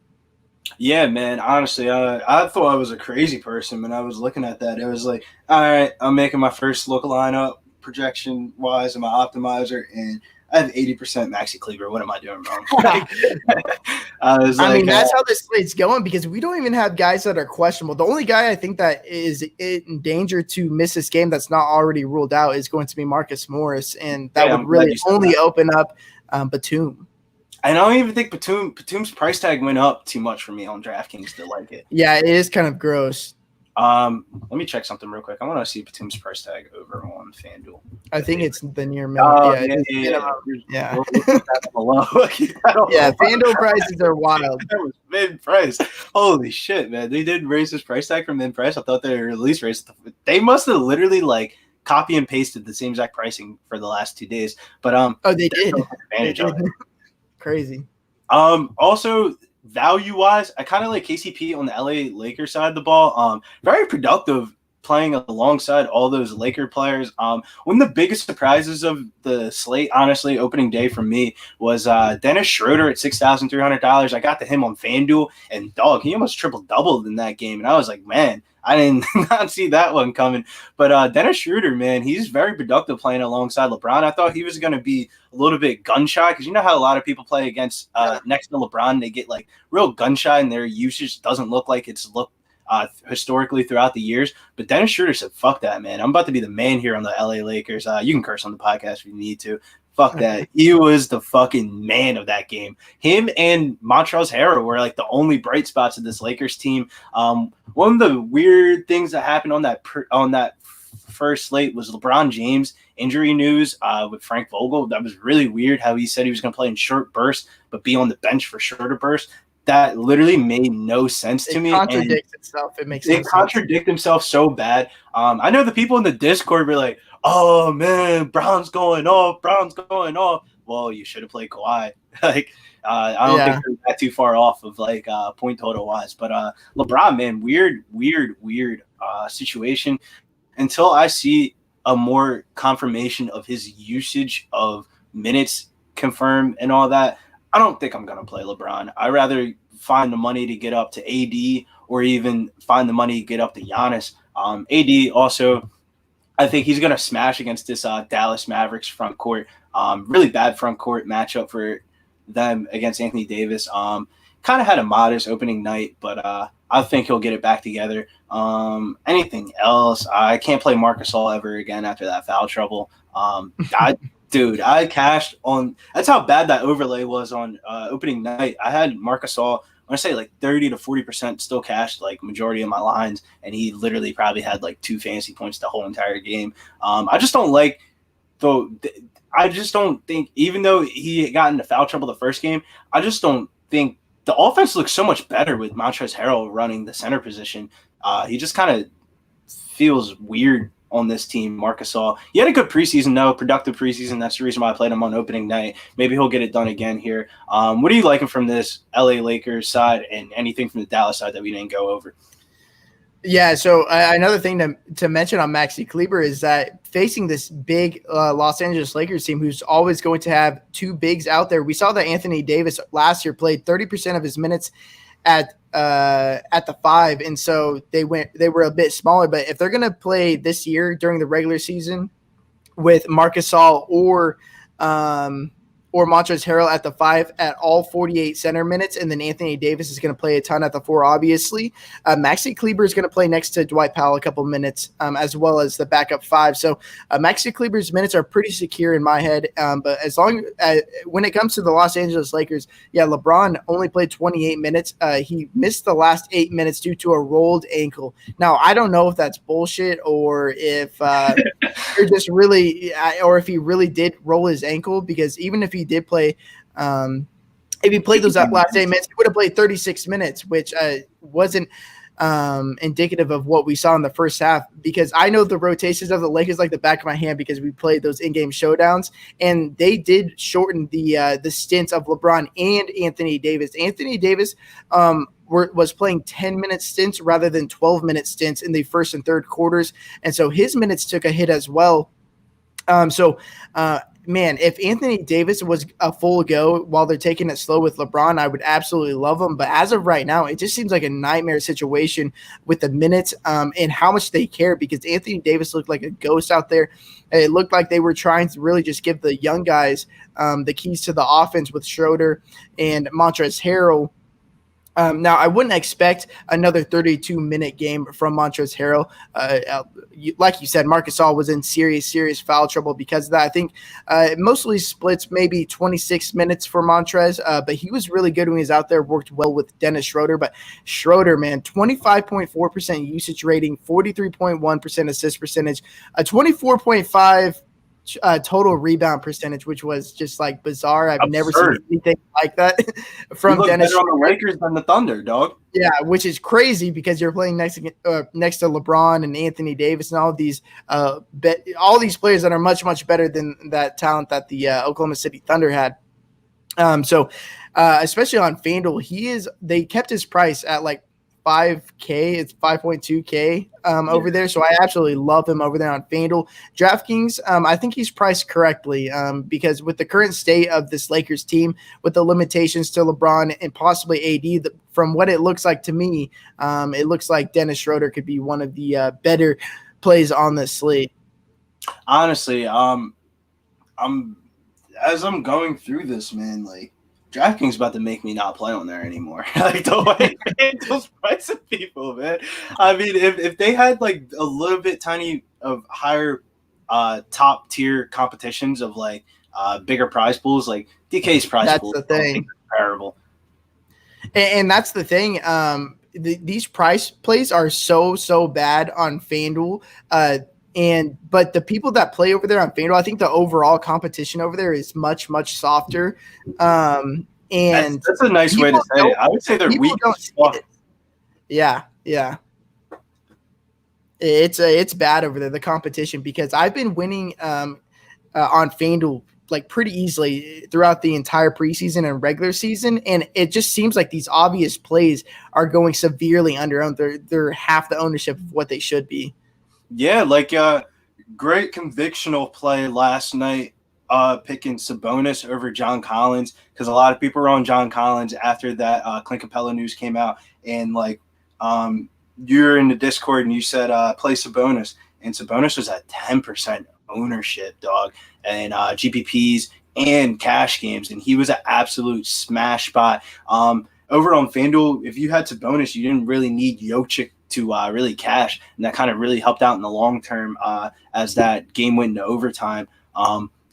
Yeah, man. Honestly, I thought I was a crazy person when I was looking at that. It was like, all right, I'm making my first look lineup projection wise in my optimizer, and I have 80% Maxi Kleber. What am I doing wrong? I mean, that's how this slate's going because we don't even have guys that are questionable. The only guy I think that is in danger to miss this game that's not already ruled out is going to be Marcus Morris, and that would really only open up Batum. And I don't even think Batum's price tag went up too much for me on DraftKings to like it. Yeah, it is kind of gross. Let me check something real quick. I want to see Batum's price tag over on FanDuel. I think it's the near minimum. Oh, Yeah. Yeah. FanDuel prices are wild. That was mid price. Holy shit, man! They did raise his price tag from mid price. I thought they were at least raised. They must have literally like copy and pasted the same exact pricing for the last 2 days. But they did. Advantage of it. Crazy. Also, value-wise, I kind of like KCP on the LA Lakers side of the ball. Very productive playing alongside all those Laker players. One of the biggest surprises of the slate, honestly, opening day for me was Dennis Schroeder at $6,300. I got to him on FanDuel, and dog, he almost triple-doubled in that game. And I was like, man, I didn't not see that one coming. But Dennis Schroeder, man, he's very productive playing alongside LeBron. I thought he was going to be a little bit gun-shy because you know how a lot of people play against next to LeBron. They get like real gun-shy and their usage doesn't look like it's looked historically throughout the years. But Dennis Schroeder said, fuck that, man. I'm about to be the man here on the LA Lakers. You can curse on the podcast if you need to. Fuck that. He was the fucking man of that game. Him and Montrezl Harrell were like the only bright spots of this Lakers team. One of the weird things that happened on that first slate was LeBron James injury news with Frank Vogel. That was really weird how he said he was going to play in short bursts but be on the bench for shorter bursts. That literally made no sense to me. It contradicts itself. It makes no sense. It contradicts himself so bad. I know the people in the Discord were like, oh, man, Brown's going off. Well, you should have played Kawhi. I don't think they're that too far off of, like, point total-wise. But LeBron, man, weird situation. Until I see a more confirmation of his usage of minutes confirmed and all that, I don't think I'm going to play LeBron. I'd rather find the money to get up to AD or even find the money to get up to Giannis. AD also, I think he's going to smash against this Dallas Mavericks front court. Really bad front court matchup for them against Anthony Davis. Kind of had a modest opening night, but I think he'll get it back together. Anything else? I can't play Marc Gasol ever again after that foul trouble. I cashed on – that's how bad that overlay was on opening night. I had Marc Gasol, I want to say like 30 to 40% still cashed like majority of my lines, and he literally probably had like 2 fantasy points the whole entire game. I just don't like – I just don't think – even though he got into foul trouble the first game, I just don't think – the offense looks so much better with Montrezl Harrell running the center position. He just kind of feels weird on this team, Marc Gasol. He had a good preseason, though, productive preseason. That's the reason why I played him on opening night. Maybe he'll get it done again here. What are you liking from this LA Lakers side and anything from the Dallas side that we didn't go over? Yeah, so another thing to mention on Maxi Kleber is that facing this big Los Angeles Lakers team who's always going to have 2 bigs out there, we saw that Anthony Davis last year played 30% of his minutes at the 5, and so they were a bit smaller. But if they're going to play this year during the regular season with Marc Gasol or Montrezl Harrell at the 5 at all 48 center minutes, and then Anthony Davis is going to play a ton at the 4, obviously. Maxi Kleber is going to play next to Dwight Powell a couple minutes, as well as the backup 5. So Maxi Kleber's minutes are pretty secure in my head. But as long as when it comes to the Los Angeles Lakers, LeBron only played 28 minutes. He missed the last 8 minutes due to a rolled ankle. Now, I don't know if that's bullshit or if you're just really or if he really did roll his ankle, because even if he did play, if he played those last 8 minutes, he would have played 36 minutes, which wasn't indicative of what we saw in the first half, because I know the rotations of the Lakers like the back of my hand because we played those in-game showdowns, and they did shorten the stints of LeBron and Anthony Davis. Anthony Davis was playing 10-minute stints rather than 12-minute stints in the first and third quarters, and so his minutes took a hit as well. Man, if Anthony Davis was a full go while they're taking it slow with LeBron, I would absolutely love him. But as of right now, it just seems like a nightmare situation with the minutes and how much they care, because Anthony Davis looked like a ghost out there. It looked like they were trying to really just give the young guys the keys to the offense with Schroeder and Montrezl Harrell. Now, I wouldn't expect another 32-minute game from Montrezl Harrell. Like you said, Marc Gasol was in serious foul trouble because of that. I think mostly splits maybe 26 minutes for Montrez, but he was really good when he was out there, worked well with Dennis Schroeder. But Schroeder, man, 25.4% usage rating, 43.1% assist percentage, a 24.5 total rebound percentage, which was just like bizarre. I've never seen anything like that from Dennis. Better on the Lakers than the Thunder, dog. Yeah, which is crazy because you're playing next to LeBron and Anthony Davis and all of these all these players that are much better than that talent that the Oklahoma City Thunder had. So especially on FanDuel, they kept his price at like $5K. It's $5.2K over there. So I absolutely love him over there on FanDuel. DraftKings, I think he's priced correctly because with the current state of this Lakers team, with the limitations to LeBron and possibly AD, from what it looks like to me, it looks like Dennis Schroeder could be one of the better plays on this slate. Honestly, I'm going through this, man, like, DraftKings about to make me not play on there anymore. Like the way FanDuel's pricing people, man. I mean, if they had like a little bit tiny of higher top tier competitions of like bigger prize pools, like DK's prize pool, that's the thing. Terrible. And that's the thing. These price plays are so bad on FanDuel. But the people that play over there on FanDuel, I think the overall competition over there is much softer. And that's a nice way to say it. I would say they're weak. Yeah. It's bad over there, the competition, because I've been winning on FanDuel like pretty easily throughout the entire preseason and regular season, and it just seems like these obvious plays are going severely under. They're half the ownership of what they should be. Yeah, like great convictional play last night, picking Sabonis over John Collins, because a lot of people were on John Collins after that Clint Capella news came out, and like you're in the Discord and you said play Sabonis, and Sabonis was at 10% ownership, dog, and GPPs and cash games, and he was an absolute smash spot. Over on FanDuel, if you had Sabonis, you didn't really need Jokic to really cash, and that kind of really helped out in the long term as that game went into overtime.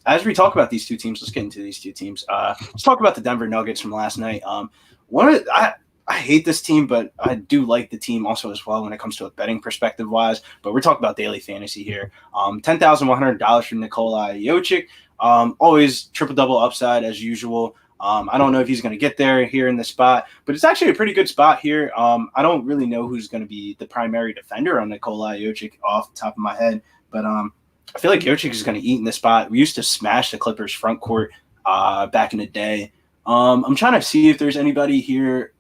As we talk about these two teams, let's get into these two teams. Let's talk about the Denver Nuggets from last night. I hate this team, but I do like the team also as well when it comes to a betting perspective wise. But we're talking about daily fantasy here. $10,100 from Nikola Jokic. Always triple double upside as usual. I don't know if he's going to get there here in the spot, but it's actually a pretty good spot here. I don't really know who's going to be the primary defender on Nikola Jokic off the top of my head, but I feel like Jokic is going to eat in this spot. We used to smash the Clippers front court back in the day. I'm trying to see if there's anybody here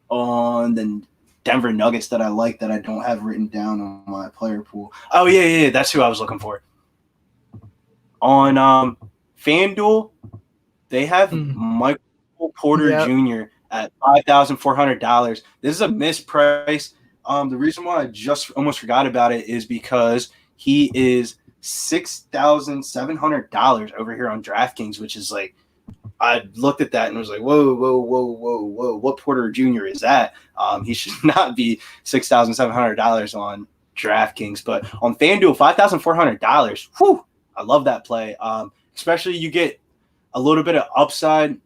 on the Denver Nuggets that I like that I don't have written down on my player pool. Oh, yeah, that's who I was looking for. On FanDuel, they have Michael Porter Jr. at $5,400. This is a misprice. The reason why I just almost forgot about it is because he is $6,700 over here on DraftKings, which is like, I looked at that and was like, whoa. What Porter Jr. is that? He should not be $6,700 on DraftKings. But on FanDuel, $5,400. Whew, I love that play. Especially you get a little bit of upside.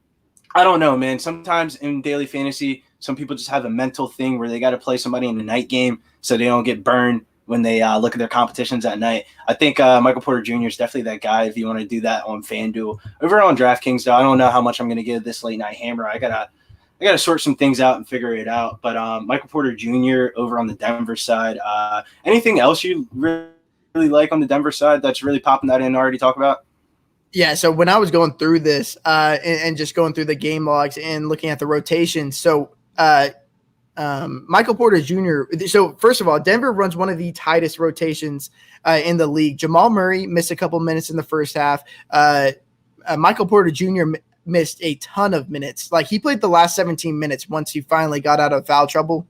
I don't know, man. Sometimes in daily fantasy, some people just have a mental thing where they got to play somebody in the night game so they don't get burned when they look at their competitions at night. I think Michael Porter Jr. is definitely that guy if you want to do that on FanDuel. Over on DraftKings, though, I don't know how much I'm going to give this late night hammer. I gotta sort some things out and figure it out. But Michael Porter Jr. over on the Denver side. Anything else you really like on the Denver side that's really popping that in already talk about? Yeah, so when I was going through this and just going through the game logs and looking at the rotation, so Michael Porter Jr. So first of all, Denver runs one of the tightest rotations in the league. Jamal Murray missed a couple minutes in the first half. Michael Porter Jr. missed a ton of minutes. Like he played the last 17 minutes once he finally got out of foul trouble,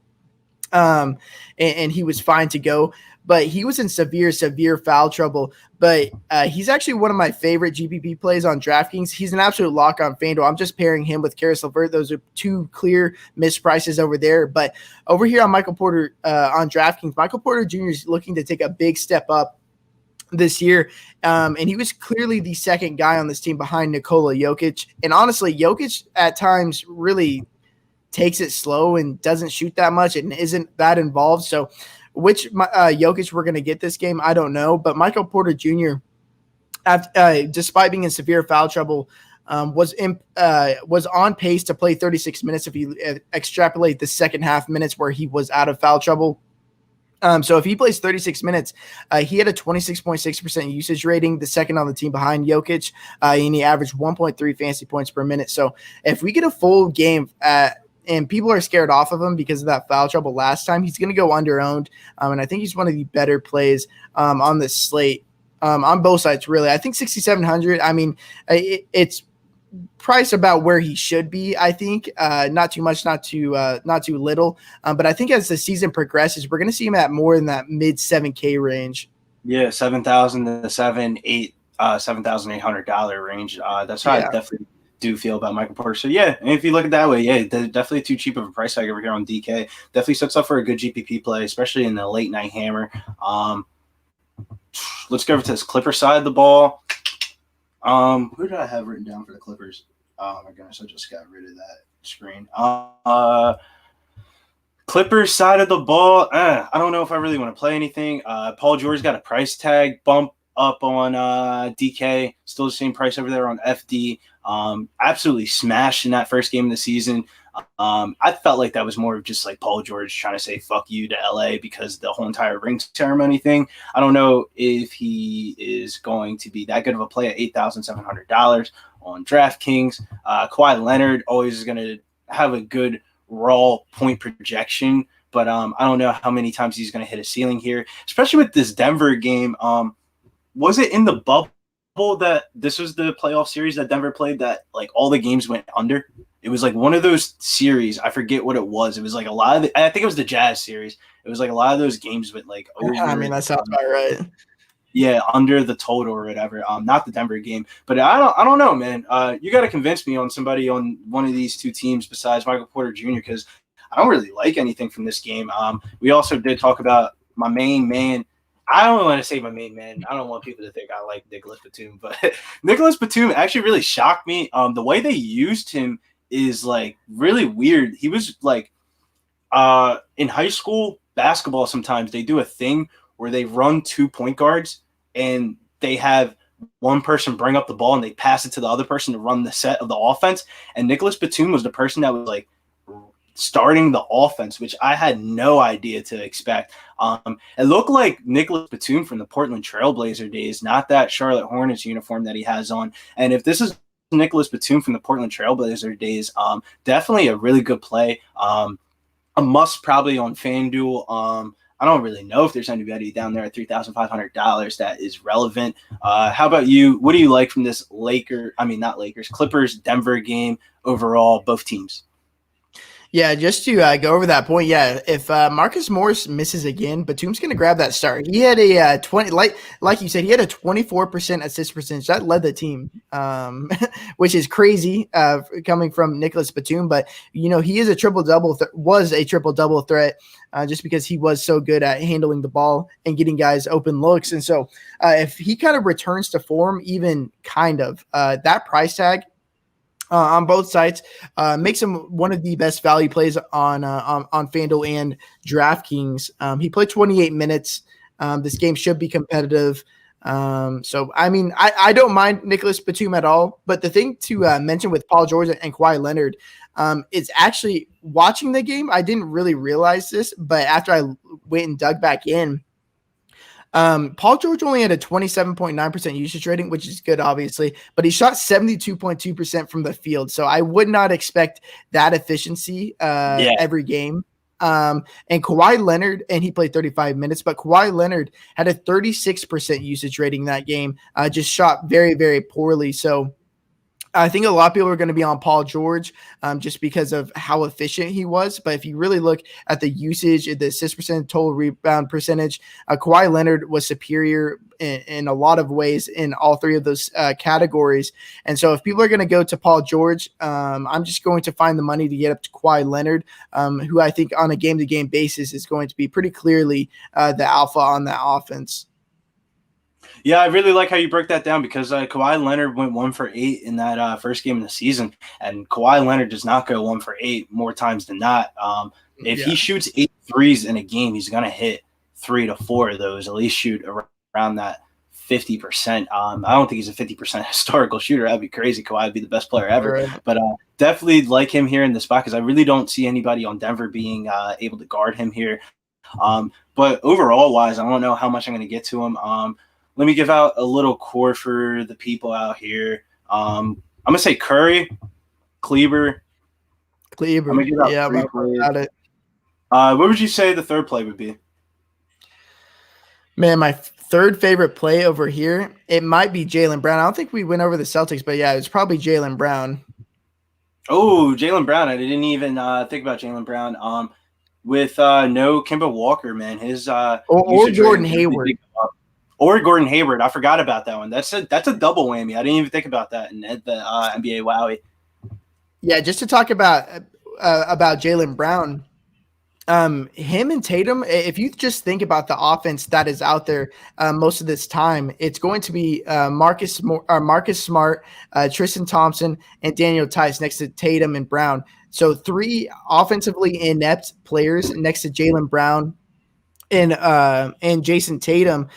and he was fine to go. but he was in severe foul trouble. But he's actually one of my favorite GPP plays on DraftKings. He's an absolute lock on FanDuel. I'm just pairing him with Karis LeVert. Those are two clear misprices over there. But over here on Michael Porter on DraftKings, Michael Porter Jr. is looking to take a big step up this year. And he was clearly the second guy on this team behind Nikola Jokic. And honestly, Jokic at times really takes it slow and doesn't shoot that much and isn't that involved. So which Jokic we're going to get this game, I don't know. But Michael Porter Jr., despite being in severe foul trouble, was on pace to play 36 minutes if you extrapolate the second half minutes where he was out of foul trouble. So if he plays 36 minutes, he had a 26.6% usage rating, the second on the team behind Jokic, and he averaged 1.3 fantasy points per minute. So if we get a full game and people are scared off of him because of that foul trouble last time, he's going to go under-owned, and I think he's one of the better plays on this slate on both sides, really. I think 6,700, I mean, it's price about where he should be, I think. Not too much, not too little. But I think as the season progresses, we're going to see him at more in that mid 7K range. Yeah, 7,000 to $7,800 range. That's how I definitely do feel about Michael Porter. So yeah, and if you look at it that way, yeah, they're definitely too cheap of a price tag over here on DK. Definitely sets up for a good GPP play, especially in the late night hammer. Let's go over to this Clipper side of the ball. Who did I have written down for the Clippers? Oh my goodness, I just got rid of that screen. Clippers side of the ball. I don't know if I really want to play anything. Paul George got a price tag bump up on DK. Still the same price over there on FD. Absolutely smashed in that first game of the season. I felt like that was more of just like Paul George trying to say fuck you to LA because the whole entire ring ceremony thing. I don't know if he is going to be that good of a play at $8,700 on DraftKings. Kawhi Leonard always is going to have a good raw point projection, but I don't know how many times he's going to hit a ceiling here, especially with this Denver game. Was it in the bubble that this was the playoff series that Denver played that like all the games went under? It was like one of those series. I forget what it was. It was like a lot of I think it was the Jazz series. It was like a lot of those games went like over. I mean, that sounds about right. Yeah, under the total or whatever. Not the Denver game, but I don't know, man. You got to convince me on somebody on one of these two teams besides Michael Porter Jr. because I don't really like anything from this game. We also did talk about my main man. I don't want to say my main man. I don't want people to think I like Nicholas Batum, but Nicholas Batum actually really shocked me. The way they used him is like really weird. He was like in high school basketball, sometimes they do a thing where they run 2 point guards and they have one person bring up the ball and they pass it to the other person to run the set of the offense. And Nicholas Batum was the person that was like starting the offense, which I had no idea to expect. It looked like Nicholas Batum from the Portland Trailblazer days, not that Charlotte Hornets uniform that he has on. And if this is Nicholas Batum from the Portland Trailblazer days, definitely a really good play. A must probably on FanDuel. I don't really know if there's anybody down there at $3,500 that is relevant. How about you? What do you like from this Clippers Denver game overall, both teams? Yeah, just to go over that point, yeah, if Marcus Morris misses again, Batum's going to grab that start. He had a 20, like you said, he had a 24% assist percentage. That led the team, which is crazy coming from Nicholas Batum. But, you know, he is a triple-double, was a triple-double threat just because he was so good at handling the ball and getting guys open looks. And so if he kind of returns to form, even kind of, that price tag, on both sides, makes him one of the best value plays on FanDuel and DraftKings. He played 28 minutes. This game should be competitive. So, I mean, I don't mind Nicholas Batum at all. But the thing to mention with Paul George and Kawhi Leonard is actually watching the game. I didn't really realize this, but after I went and dug back in, Paul George only had a 27.9% usage rating, which is good, obviously, but he shot 72.2% from the field. So I would not expect that efficiency every game. And Kawhi Leonard, and he played 35 minutes, but Kawhi Leonard had a 36% usage rating that game, just shot very, very poorly. So I think a lot of people are going to be on Paul George just because of how efficient he was. But if you really look at the usage, the assist percent, total rebound percentage, Kawhi Leonard was superior in a lot of ways in all three of those categories. And so if people are going to go to Paul George, I'm just going to find the money to get up to Kawhi Leonard, who I think on a game-to-game basis is going to be pretty clearly the alpha on that offense. Yeah, I really like how you broke that down because Kawhi Leonard went 1 for 8 in that first game of the season, and Kawhi Leonard does not go 1 for 8 more times than not. If he shoots 8 threes in a game, he's going to hit 3 to 4 of those, at least shoot around that 50%. I don't think he's a 50% historical shooter. That'd be crazy. Kawhi would be the best player ever. Right. But definitely like him here in the spot because I really don't see anybody on Denver being able to guard him here. But overall-wise, I don't know how much I'm going to get to him. Let me give out a little core for the people out here. I'm going to say Curry, Kleber. Yeah, about it. What would you say the third play would be? Man, my third favorite play over here, it might be Jaylen Brown. I don't think we went over the Celtics, but yeah, it's probably Jaylen Brown. Oh, Jaylen Brown. I didn't even think about Jaylen Brown. With no Kemba Walker, man. His or Gordon Hayward. Or Gordon Hayward. I forgot about that one. That's a double whammy. I didn't even think about that in the NBA Wowie. Yeah, just to talk about Jaylen Brown, him and Tatum, if you just think about the offense that is out there most of this time, it's going to be Marcus Smart, Tristan Thompson, and Daniel Tice next to Tatum and Brown. So 3 offensively inept players next to Jaylen Brown and Jason Tatum.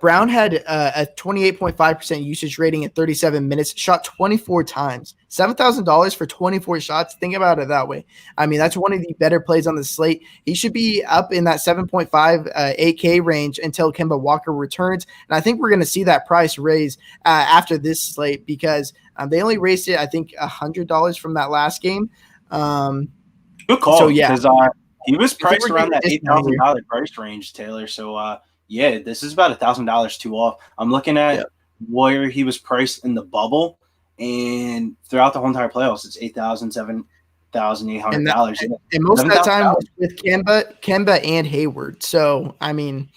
Brown had a 28.5% usage rating in 37 minutes, shot 24 times, $7,000 for 24 shots. Think about it that way. I mean, that's one of the better plays on the slate. He should be up in that 7.5, 8K range until Kemba Walker returns. And I think we're going to see that price raise after this slate because they only raised it, I think, $100 from that last game. Good call. So, yeah. Because he was priced around that $8,000 price range, Taylor. So, yeah, this is about $1,000 too off. I'm looking at where he was priced in the bubble, and throughout the whole entire playoffs, it's $8,000, $7,800. And most of that time was with Kemba and Hayward. So, I mean,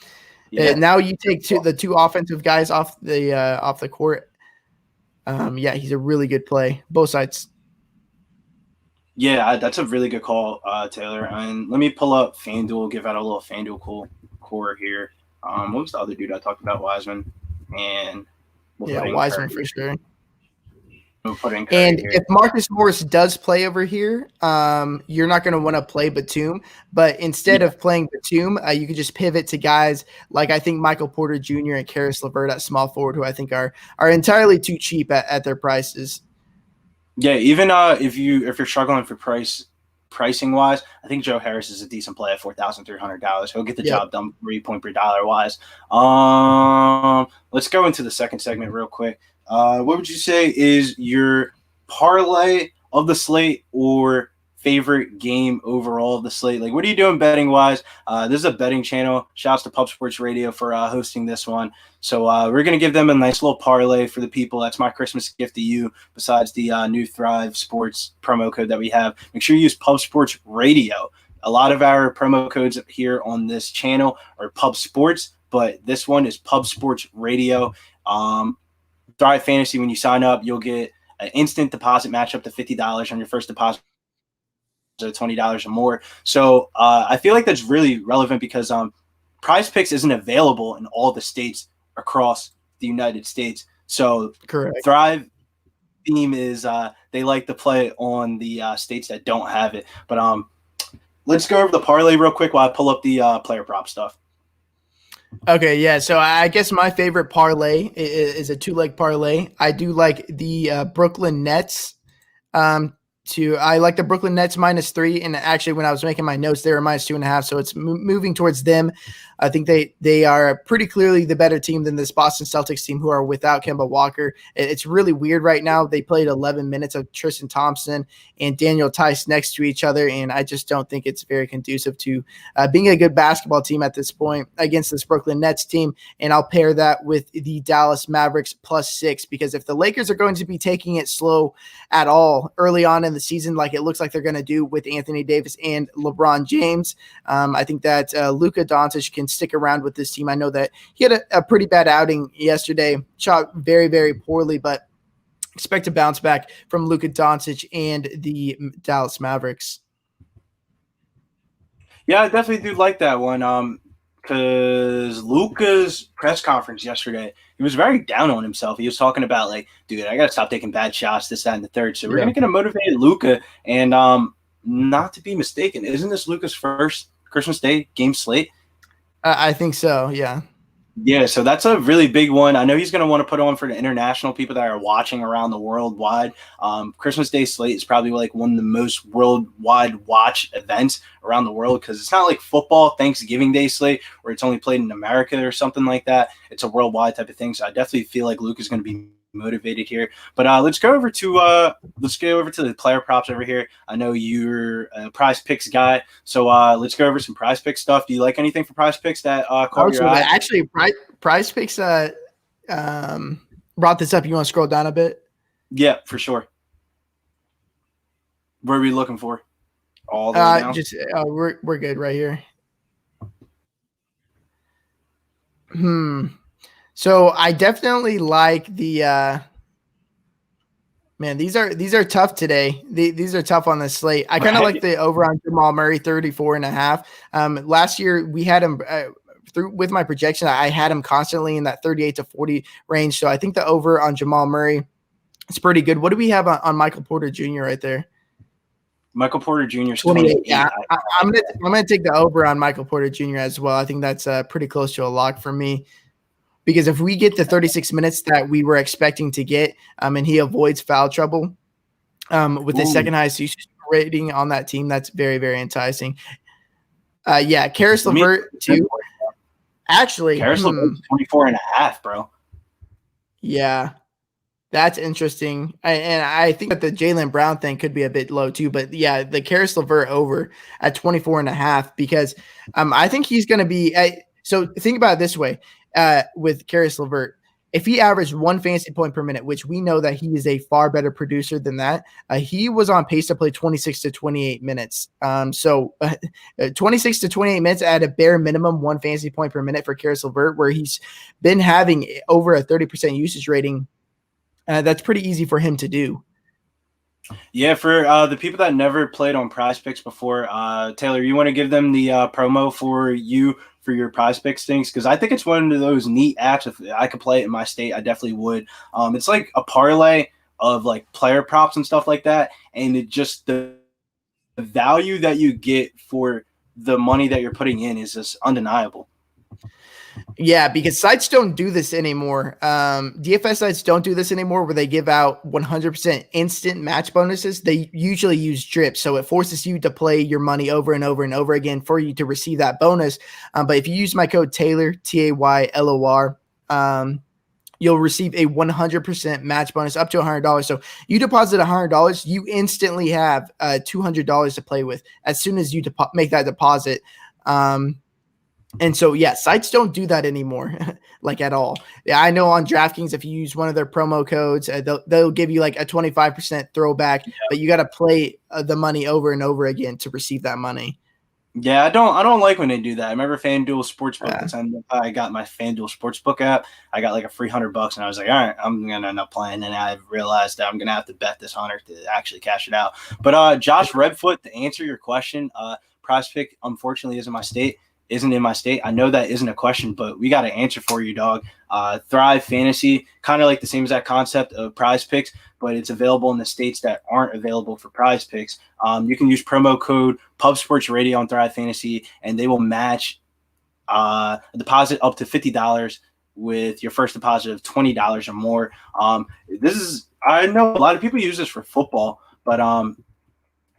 now you take the two offensive guys off the court. Yeah, he's a really good play, both sides. Yeah, that's a really good call, Taylor. And let me pull up FanDuel, give out a little FanDuel core here. What was the other dude I talked about? Wiseman. And Wiseman for sure. We'll put in and here. If Marcus Morris does play over here, you're not going to want to play Batum. But instead of playing Batum, you could just pivot to guys like I think Michael Porter Jr. and Karis LeVert at small forward, who I think are entirely too cheap at their prices. Yeah, even if you're struggling for pricing wise, I think Joe Harris is a decent play at $4,300. He'll get the job done 3 point per dollar wise. Let's go into the second segment real quick. What would you say is your parlay of the slate or favorite game overall of the slate? Like, what are you doing betting wise? This is a betting channel. Shouts to Pub Sports Radio for hosting this one. So we're going to give them a nice little parlay for the people. That's my Christmas gift to you, besides the new Thrive Sports promo code that we have. Make sure you use Pub Sports Radio. A lot of our promo codes here on this channel are Pub Sports, but this one is Pub Sports Radio. Thrive Fantasy, when you sign up, you'll get an instant deposit match up to $50 on your first deposit. $20 or more. So I feel like that's really relevant because Prize Picks isn't available in all the states across the United States. So correct. Thrive theme is they like to play on the states that don't have it. But let's go over the parlay real quick while I pull up the player prop stuff. Okay, yeah. So I guess my favorite parlay is a 2-leg parlay. I do like the Brooklyn Nets I like the Brooklyn Nets -3, and actually when I was making my notes, they were -2.5, so it's moving towards them. I think they are pretty clearly the better team than this Boston Celtics team, who are without Kemba Walker. It's really weird right now. They played 11 minutes of Tristan Thompson and Daniel Tice next to each other, and I just don't think it's very conducive to being a good basketball team at this point against this Brooklyn Nets team. And I'll pair that with the Dallas Mavericks +6, because if the Lakers are going to be taking it slow at all early on in the season, like it looks like they're going to do with Anthony Davis and LeBron James, I think that Luka Doncic can stick around with this team. I know that he had a pretty bad outing yesterday, shot very, very poorly, but expect to bounce back from Luka Doncic and the Dallas Mavericks. Yeah, I definitely do like that one. Because Luka's press conference yesterday, he was very down on himself. He was talking about like, dude, I gotta stop taking bad shots, this, that, and the third. So we're gonna get a motivated Luka, and not to be mistaken, isn't this Luka's first Christmas Day game slate? I think so. Yeah. Yeah, so that's a really big one. I know he's going to want to put on for the international people that are watching around the worldwide. Christmas Day Slate is probably like one of the most worldwide watch events around the world, because it's not like football Thanksgiving Day Slate where it's only played in America or something like that. It's a worldwide type of thing. So I definitely feel like Luke is going to be motivated here. But let's go over to the player props over here. I know you're a Prize Picks guy, so let's go over some Prize Picks stuff. Do you like anything for Prize Picks that caught your eye? Actually, Prize Picks brought this up. You want to scroll down a bit? Yeah, for sure. What are we looking for? All the way down? We're good right here. So I definitely like the man. These are tough today. These are tough on the slate. I kind of like the over on Jamal Murray 34.5. Last year we had him with my projection. I had him constantly in that 38 to 40 range. So I think the over on Jamal Murray is pretty good. What do we have on Michael Porter Jr. right there? Michael Porter Jr. 28. Yeah, I'm gonna take the over on Michael Porter Jr. as well. I think that's pretty close to a lock for me. Because if we get the 36 minutes that we were expecting to get, and he avoids foul trouble with the second highest usage rating on that team, that's very, very enticing. Karis LeVert too. Actually, Karis LeVert 24.5, bro. Yeah, that's interesting. And I think that the Jaylen Brown thing could be a bit low too. But yeah, the Karis LeVert over at 24.5, because I think he's going to be. So think about it this way. With Karis LeVert, if he averaged 1 fantasy point per minute, which we know that he is a far better producer than that, he was on pace to play 26 to 28 minutes. 26 to 28 minutes at a bare minimum 1 fantasy point per minute for Karis LeVert, where he's been having over a 30% usage rating. That's pretty easy for him to do. Yeah, for the people that never played on Prize Picks before, Taylor, you want to give them the promo for your Prize Picks things? Because I think it's one of those neat apps. If I could play it in my state, I definitely would. It's like a parlay of like player props and stuff like that, and it just the value that you get for the money that you're putting in is just undeniable. Yeah, because sites don't do this anymore. DFS sites don't do this anymore, where they give out 100% instant match bonuses. They usually use drip, so it forces you to play your money over and over and over again for you to receive that bonus. But if you use my code Taylor, TAYLOR, you'll receive a 100% match bonus up to $100. So you deposit $100, you instantly have $200 to play with as soon as you make that deposit. And so, yeah, sites don't do that anymore, like at all. Yeah, I know on DraftKings, if you use one of their promo codes, they'll give you like a 25% throwback, but you got to play the money over and over again to receive that money. Yeah, I don't like when they do that. I remember FanDuel Sportsbook. I got my FanDuel Sportsbook app. I got like a free $100, and I was like, all right, I'm gonna end up playing. And I realized that I'm gonna have to bet this 100 to actually cash it out. But Josh Redfoot, to answer your question, Prize Pick unfortunately isn't in my state. I know that isn't a question, but we got an answer for you, dog. Thrive Fantasy, kind of like the same as that concept of Prize Picks, but it's available in the states that aren't available for Prize Picks. You can use promo code PubSportsRadio on Thrive Fantasy, and they will match a deposit up to $50 with your first deposit of $20 or more. I know a lot of people use this for football, but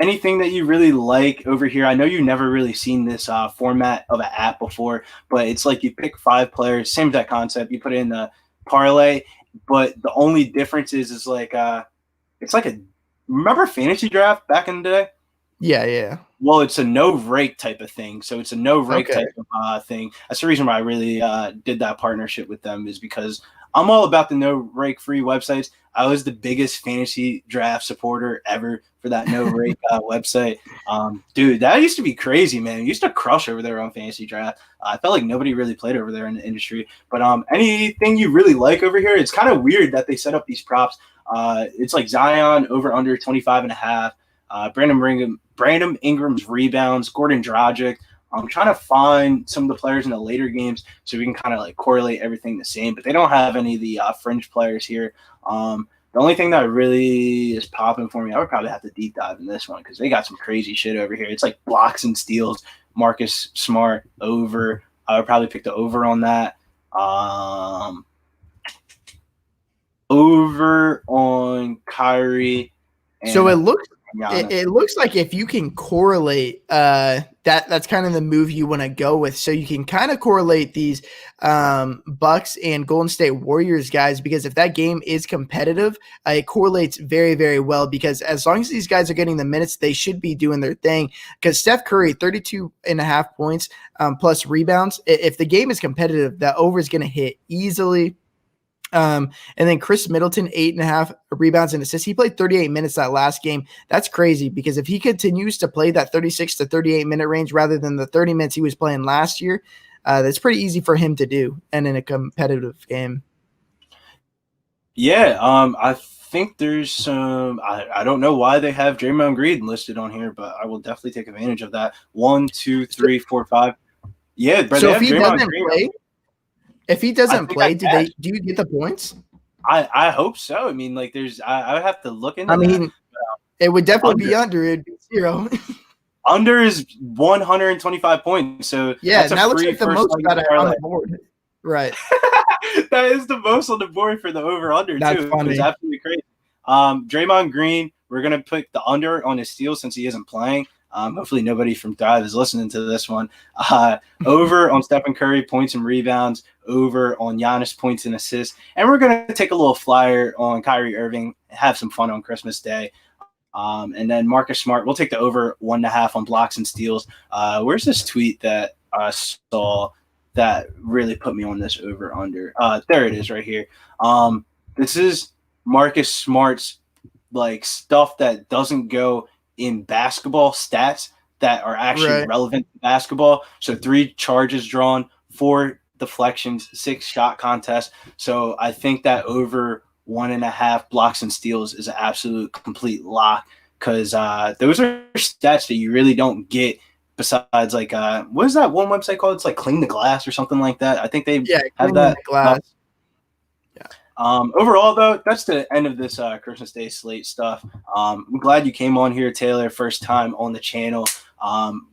anything that you really like over here? I know you've never really seen this format of an app before, but it's like you pick 5 players, same exact concept. You put in the parlay, but the only difference is like it's like a remember fantasy draft back in the day? Yeah. Well, it's a no rake type of thing. So it's a no rake Okay. type of thing. That's the reason why I really did that partnership with them, is because I'm all about the no rake free websites. I was the biggest fantasy draft supporter ever for that no rake website. Dude, that used to be crazy, man. It used to crush over there on fantasy draft. I felt like nobody really played over there in the industry. But anything you really like over here, it's kind of weird that they set up these props. It's like Zion over under 25.5. Brandon Ingram's rebounds, Gordon Dragic. I'm trying to find some of the players in the later games so we can kind of like correlate everything the same, but they don't have any of the fringe players here. The only thing that really is popping for me, I would probably have to deep dive in this one because they got some crazy shit over here. It's like blocks and steals. Marcus Smart over. I would probably pick the over on that. Over on Kyrie. So it looks like if you can correlate that's kind of the move you want to go with. So you can kind of correlate these Bucks and Golden State Warriors guys, because if that game is competitive, it correlates very, very well, because as long as these guys are getting the minutes, they should be doing their thing. Because Steph Curry, 32.5 points plus rebounds. If the game is competitive, the over is going to hit easily. And then Chris Middleton, 8.5 rebounds and assists. He played 38 minutes that last game. That's crazy, because if he continues to play that 36 to 38 minute range rather than the 30 minutes he was playing last year, that's pretty easy for him to do, and in a competitive game. Yeah, I think there's some. I don't know why they have Draymond Green listed on here, but I will definitely take advantage of that. 1, 2, 3, 4, 5. Yeah, but so if he doesn't Green. play. If he doesn't play, do you get the points? I hope so. I mean, like, I would have to look into that. It would definitely be under. It'd be 0. Under is 125 points. So yeah, that's that looks like the most on the board. Right. That is the most on the board for the over-under, that's too. Funny. It's absolutely crazy. Draymond Green, we're going to put the under on his steals since he isn't playing. Hopefully nobody from Thrive is listening to this one. Over on Stephen Curry, points and rebounds. Over on Giannis, points and assists. And we're going to take a little flyer on Kyrie Irving, have some fun on Christmas Day. And then Marcus Smart, we'll take the over 1.5 on blocks and steals. Where's this tweet that I saw that really put me on this over-under? There it is right here. This is Marcus Smart's like stuff that doesn't go in basketball stats that are actually relevant to basketball. So 3 charges drawn, 4 deflections, 6 shot contests. So I think that over 1.5 blocks and steals is an absolute complete lock, because those are stats that you really don't get besides like what is that one website called? It's like Clean the Glass or something like that. I think they have that. Glass. Overall, though, that's the end of this Christmas Day slate stuff. I'm glad you came on here, Taylor, first time on the channel.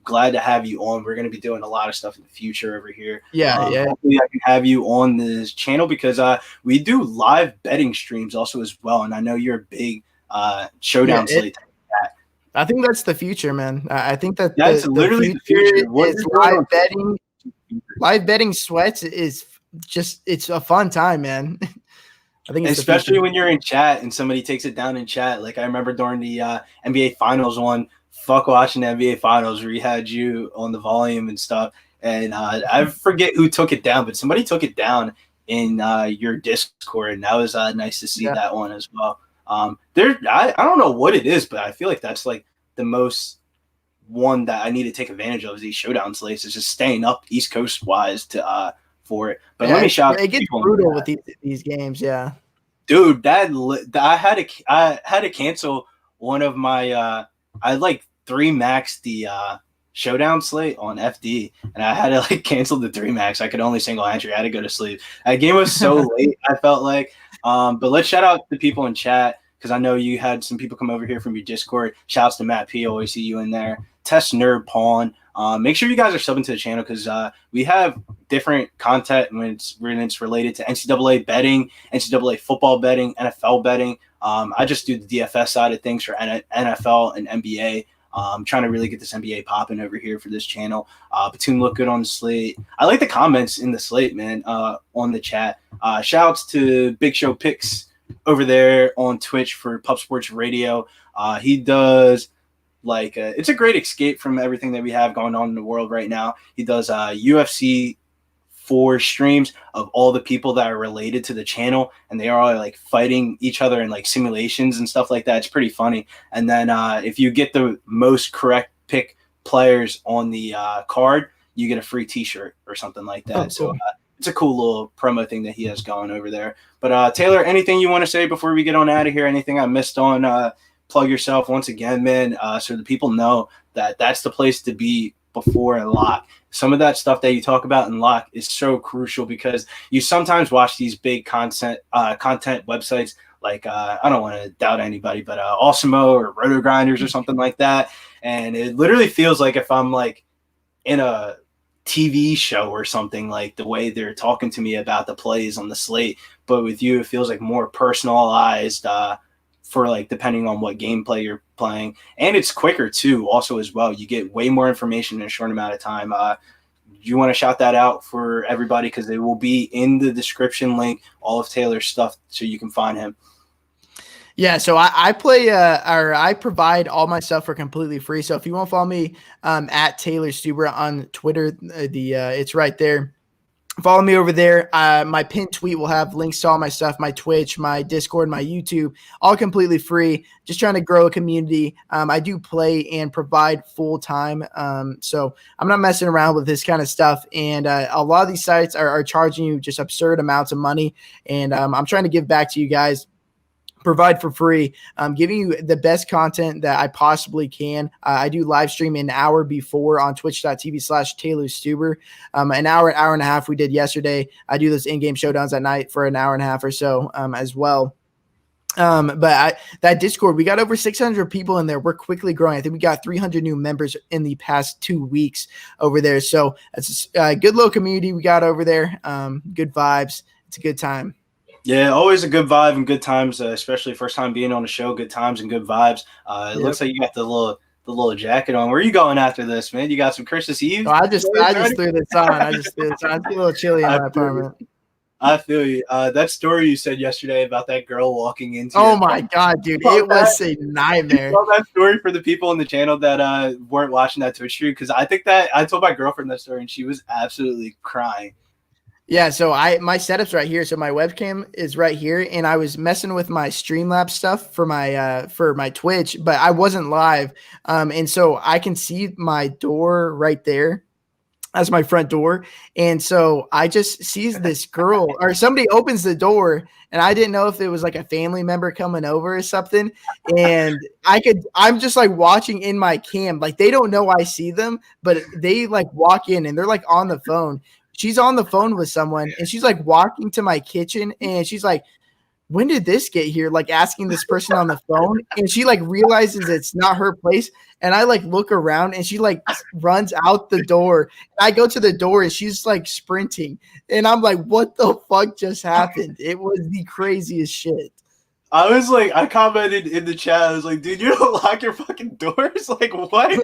Glad to have you on. We're going to be doing a lot of stuff in the future over here. Hopefully I can have you on this channel, because we do live betting streams also as well, and I know you're a big showdown slate. I think that's the future, man. I think that's literally the future. Is live betting. Live betting sweats is just, it's a fun time, man. I think especially when you're in chat and somebody takes it down in chat. Like I remember during the NBA Finals one, fuck watching the NBA Finals where you had you on the volume and stuff. And I forget who took it down, but somebody took it down in your Discord, and that was nice to see that one as well. I don't know what it is, but I feel like that's like the most one that I need to take advantage of is these showdown slates. Is just staying up East Coast wise to for it. But let me shout. It gets brutal with these games, yeah. Dude, I had to cancel one of my I like 3 max the showdown slate on FD, and I had to like cancel the 3 max. I could only single entry. I had to go to sleep. That game was so late, I felt like. But let's shout out the people in chat, because I know you had some people come over here from your Discord. Shouts to Matt P. Always see you in there. Test Nerd Pawn. Make sure you guys are subbing to the channel, because we have different content when it's related to NCAA betting, NCAA football betting, NFL betting. I just do the DFS side of things for NFL and NBA. Trying to really get this NBA popping over here for this channel. Batum looked good on the slate. I like the comments in the slate, man, on the chat. Shouts to Big Show Picks over there on Twitch for Pub Sports Radio. He does it's a great escape from everything that we have going on in the world right now. He does UFC 4 streams of all the people that are related to the channel, and they are all like fighting each other in like simulations and stuff like that. It's pretty funny. And then if you get the most correct pick players on the card, you get a free t-shirt or something like that. Oh, cool. So it's a cool little promo thing that he has going over there. But Taylor, anything you want to say before we get on out of here? Anything I missed on? Plug yourself once again, man, so the people know that that's the place to be before a lock. Some of that stuff that you talk about in lock is so crucial because you sometimes watch these big content websites like I don't want to doubt anybody, but Awesemo or Roto Grinders or something like that, and it literally feels like if I'm like in a TV show or something, like the way they're talking to me about the plays on the slate. But with you, it feels like more personalized for like depending on what gameplay you're playing, and it's quicker too also as well. You get way more information in a short amount of time. You want to shout that out for everybody because it will be in the description link, all of Taylor's stuff, so you can find him. Yeah, so I play or I provide all my stuff for completely free. So if you want to follow me at Taylor Stuber on Twitter, it's right there. Follow me over there. My pinned tweet will have links to all my stuff, my Twitch, my Discord, my YouTube, all completely free. Just trying to grow a community. I do play and provide full time. So I'm not messing around with this kind of stuff. And a lot of these sites are charging you just absurd amounts of money. And I'm trying to give back to you guys. Provide for free, giving you the best content that I possibly can. I do live stream an hour before on twitch.tv/Taylor Stuber. An hour and a half we did yesterday. I do those in-game showdowns at night for an hour and a half or so as well. But that Discord, we got over 600 people in there. We're quickly growing. I think we got 300 new members in the past 2 weeks over there. So it's a good little community we got over there. Good vibes. It's a good time. Yeah, always a good vibe and good times, especially first time being on the show. Good times and good vibes. It looks like you got the little jacket on. Where are you going after this, man? You got some Christmas Eve? Oh, I just threw this on. It's a little chilly in my apartment. I feel you. That story you said yesterday about that girl walking into. Oh my god, dude! It was a nightmare. Tell that story for the people on the channel that weren't watching that Twitch stream, because I think that I told my girlfriend that story and she was absolutely crying. Yeah, so my setup's right here. So my webcam is right here, and I was messing with my Streamlabs stuff for my Twitch, but I wasn't live. And so I can see my door right there as my front door. And so I just sees this girl or somebody opens the door, and I didn't know if it was like a family member coming over or something. And I'm just like watching in my cam, like they don't know I see them, but they like walk in and they're like on the phone. She's on the phone with someone, and she's like walking to my kitchen, and she's like, when did this get here? Like asking this person on the phone, and she like realizes it's not her place. And I like look around, and she like runs out the door. I go to the door, and she's like sprinting, and I'm like, what the fuck just happened? It was the craziest shit. I was like, I commented in the chat. I was like, dude, you don't lock your fucking doors? Like, what?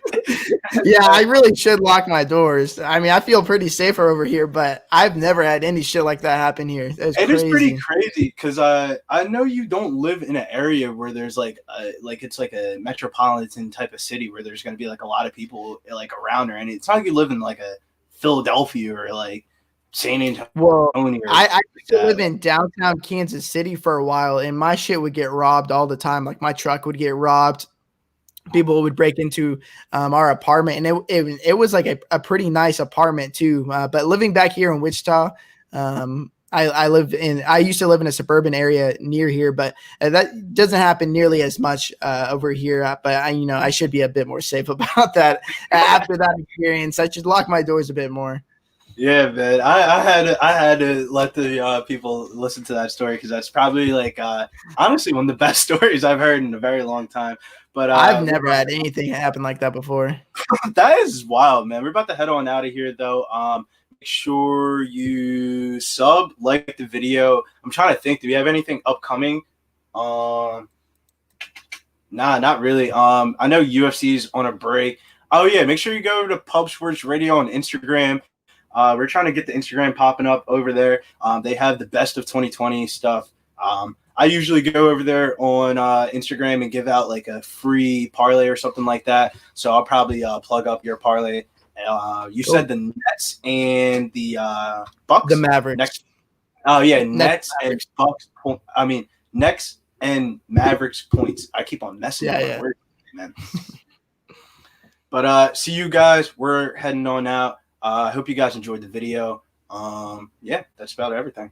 Yeah, I really should lock my doors. I mean, I feel pretty safer over here, but I've never had any shit like that happen here. It's pretty crazy because I know you don't live in an area where there's like it's like a metropolitan type of city where there's going to be like a lot of people like around her. And it's not like you live in like a Philadelphia or like San Antonio. Well, I used to live in downtown Kansas City for a while, and my shit would get robbed all the time. Like my truck would get robbed. People would break into our apartment, and it was like a pretty nice apartment too. But living back here in Wichita, I used to live in a suburban area near here, but that doesn't happen nearly as much over here. But I should be a bit more safe about that after that experience. I should lock my doors a bit more. Yeah, man. I had to let the people listen to that story because that's probably like honestly one of the best stories I've heard in a very long time. But I've never had anything happen like that before. That is wild, man. We're about to head on out of here though. Make sure you like the video. I'm trying to think. Do we have anything upcoming? Nah, not really. I know UFC's on a break. Oh yeah, make sure you go to Pub Sports Radio on Instagram. We're trying to get the Instagram popping up over there. They have the best of 2020 stuff. I usually go over there on Instagram and give out like a free parlay or something like that. So I'll probably plug up your parlay. You Cool. said the Nets and the Bucks. The Mavericks. Nets. Oh yeah, Nets, Nets and Bucks. I mean Nets and Mavericks points. I keep on messing up my words, man. But see you guys. We're heading on out. I hope you guys enjoyed the video. Yeah, that's about everything.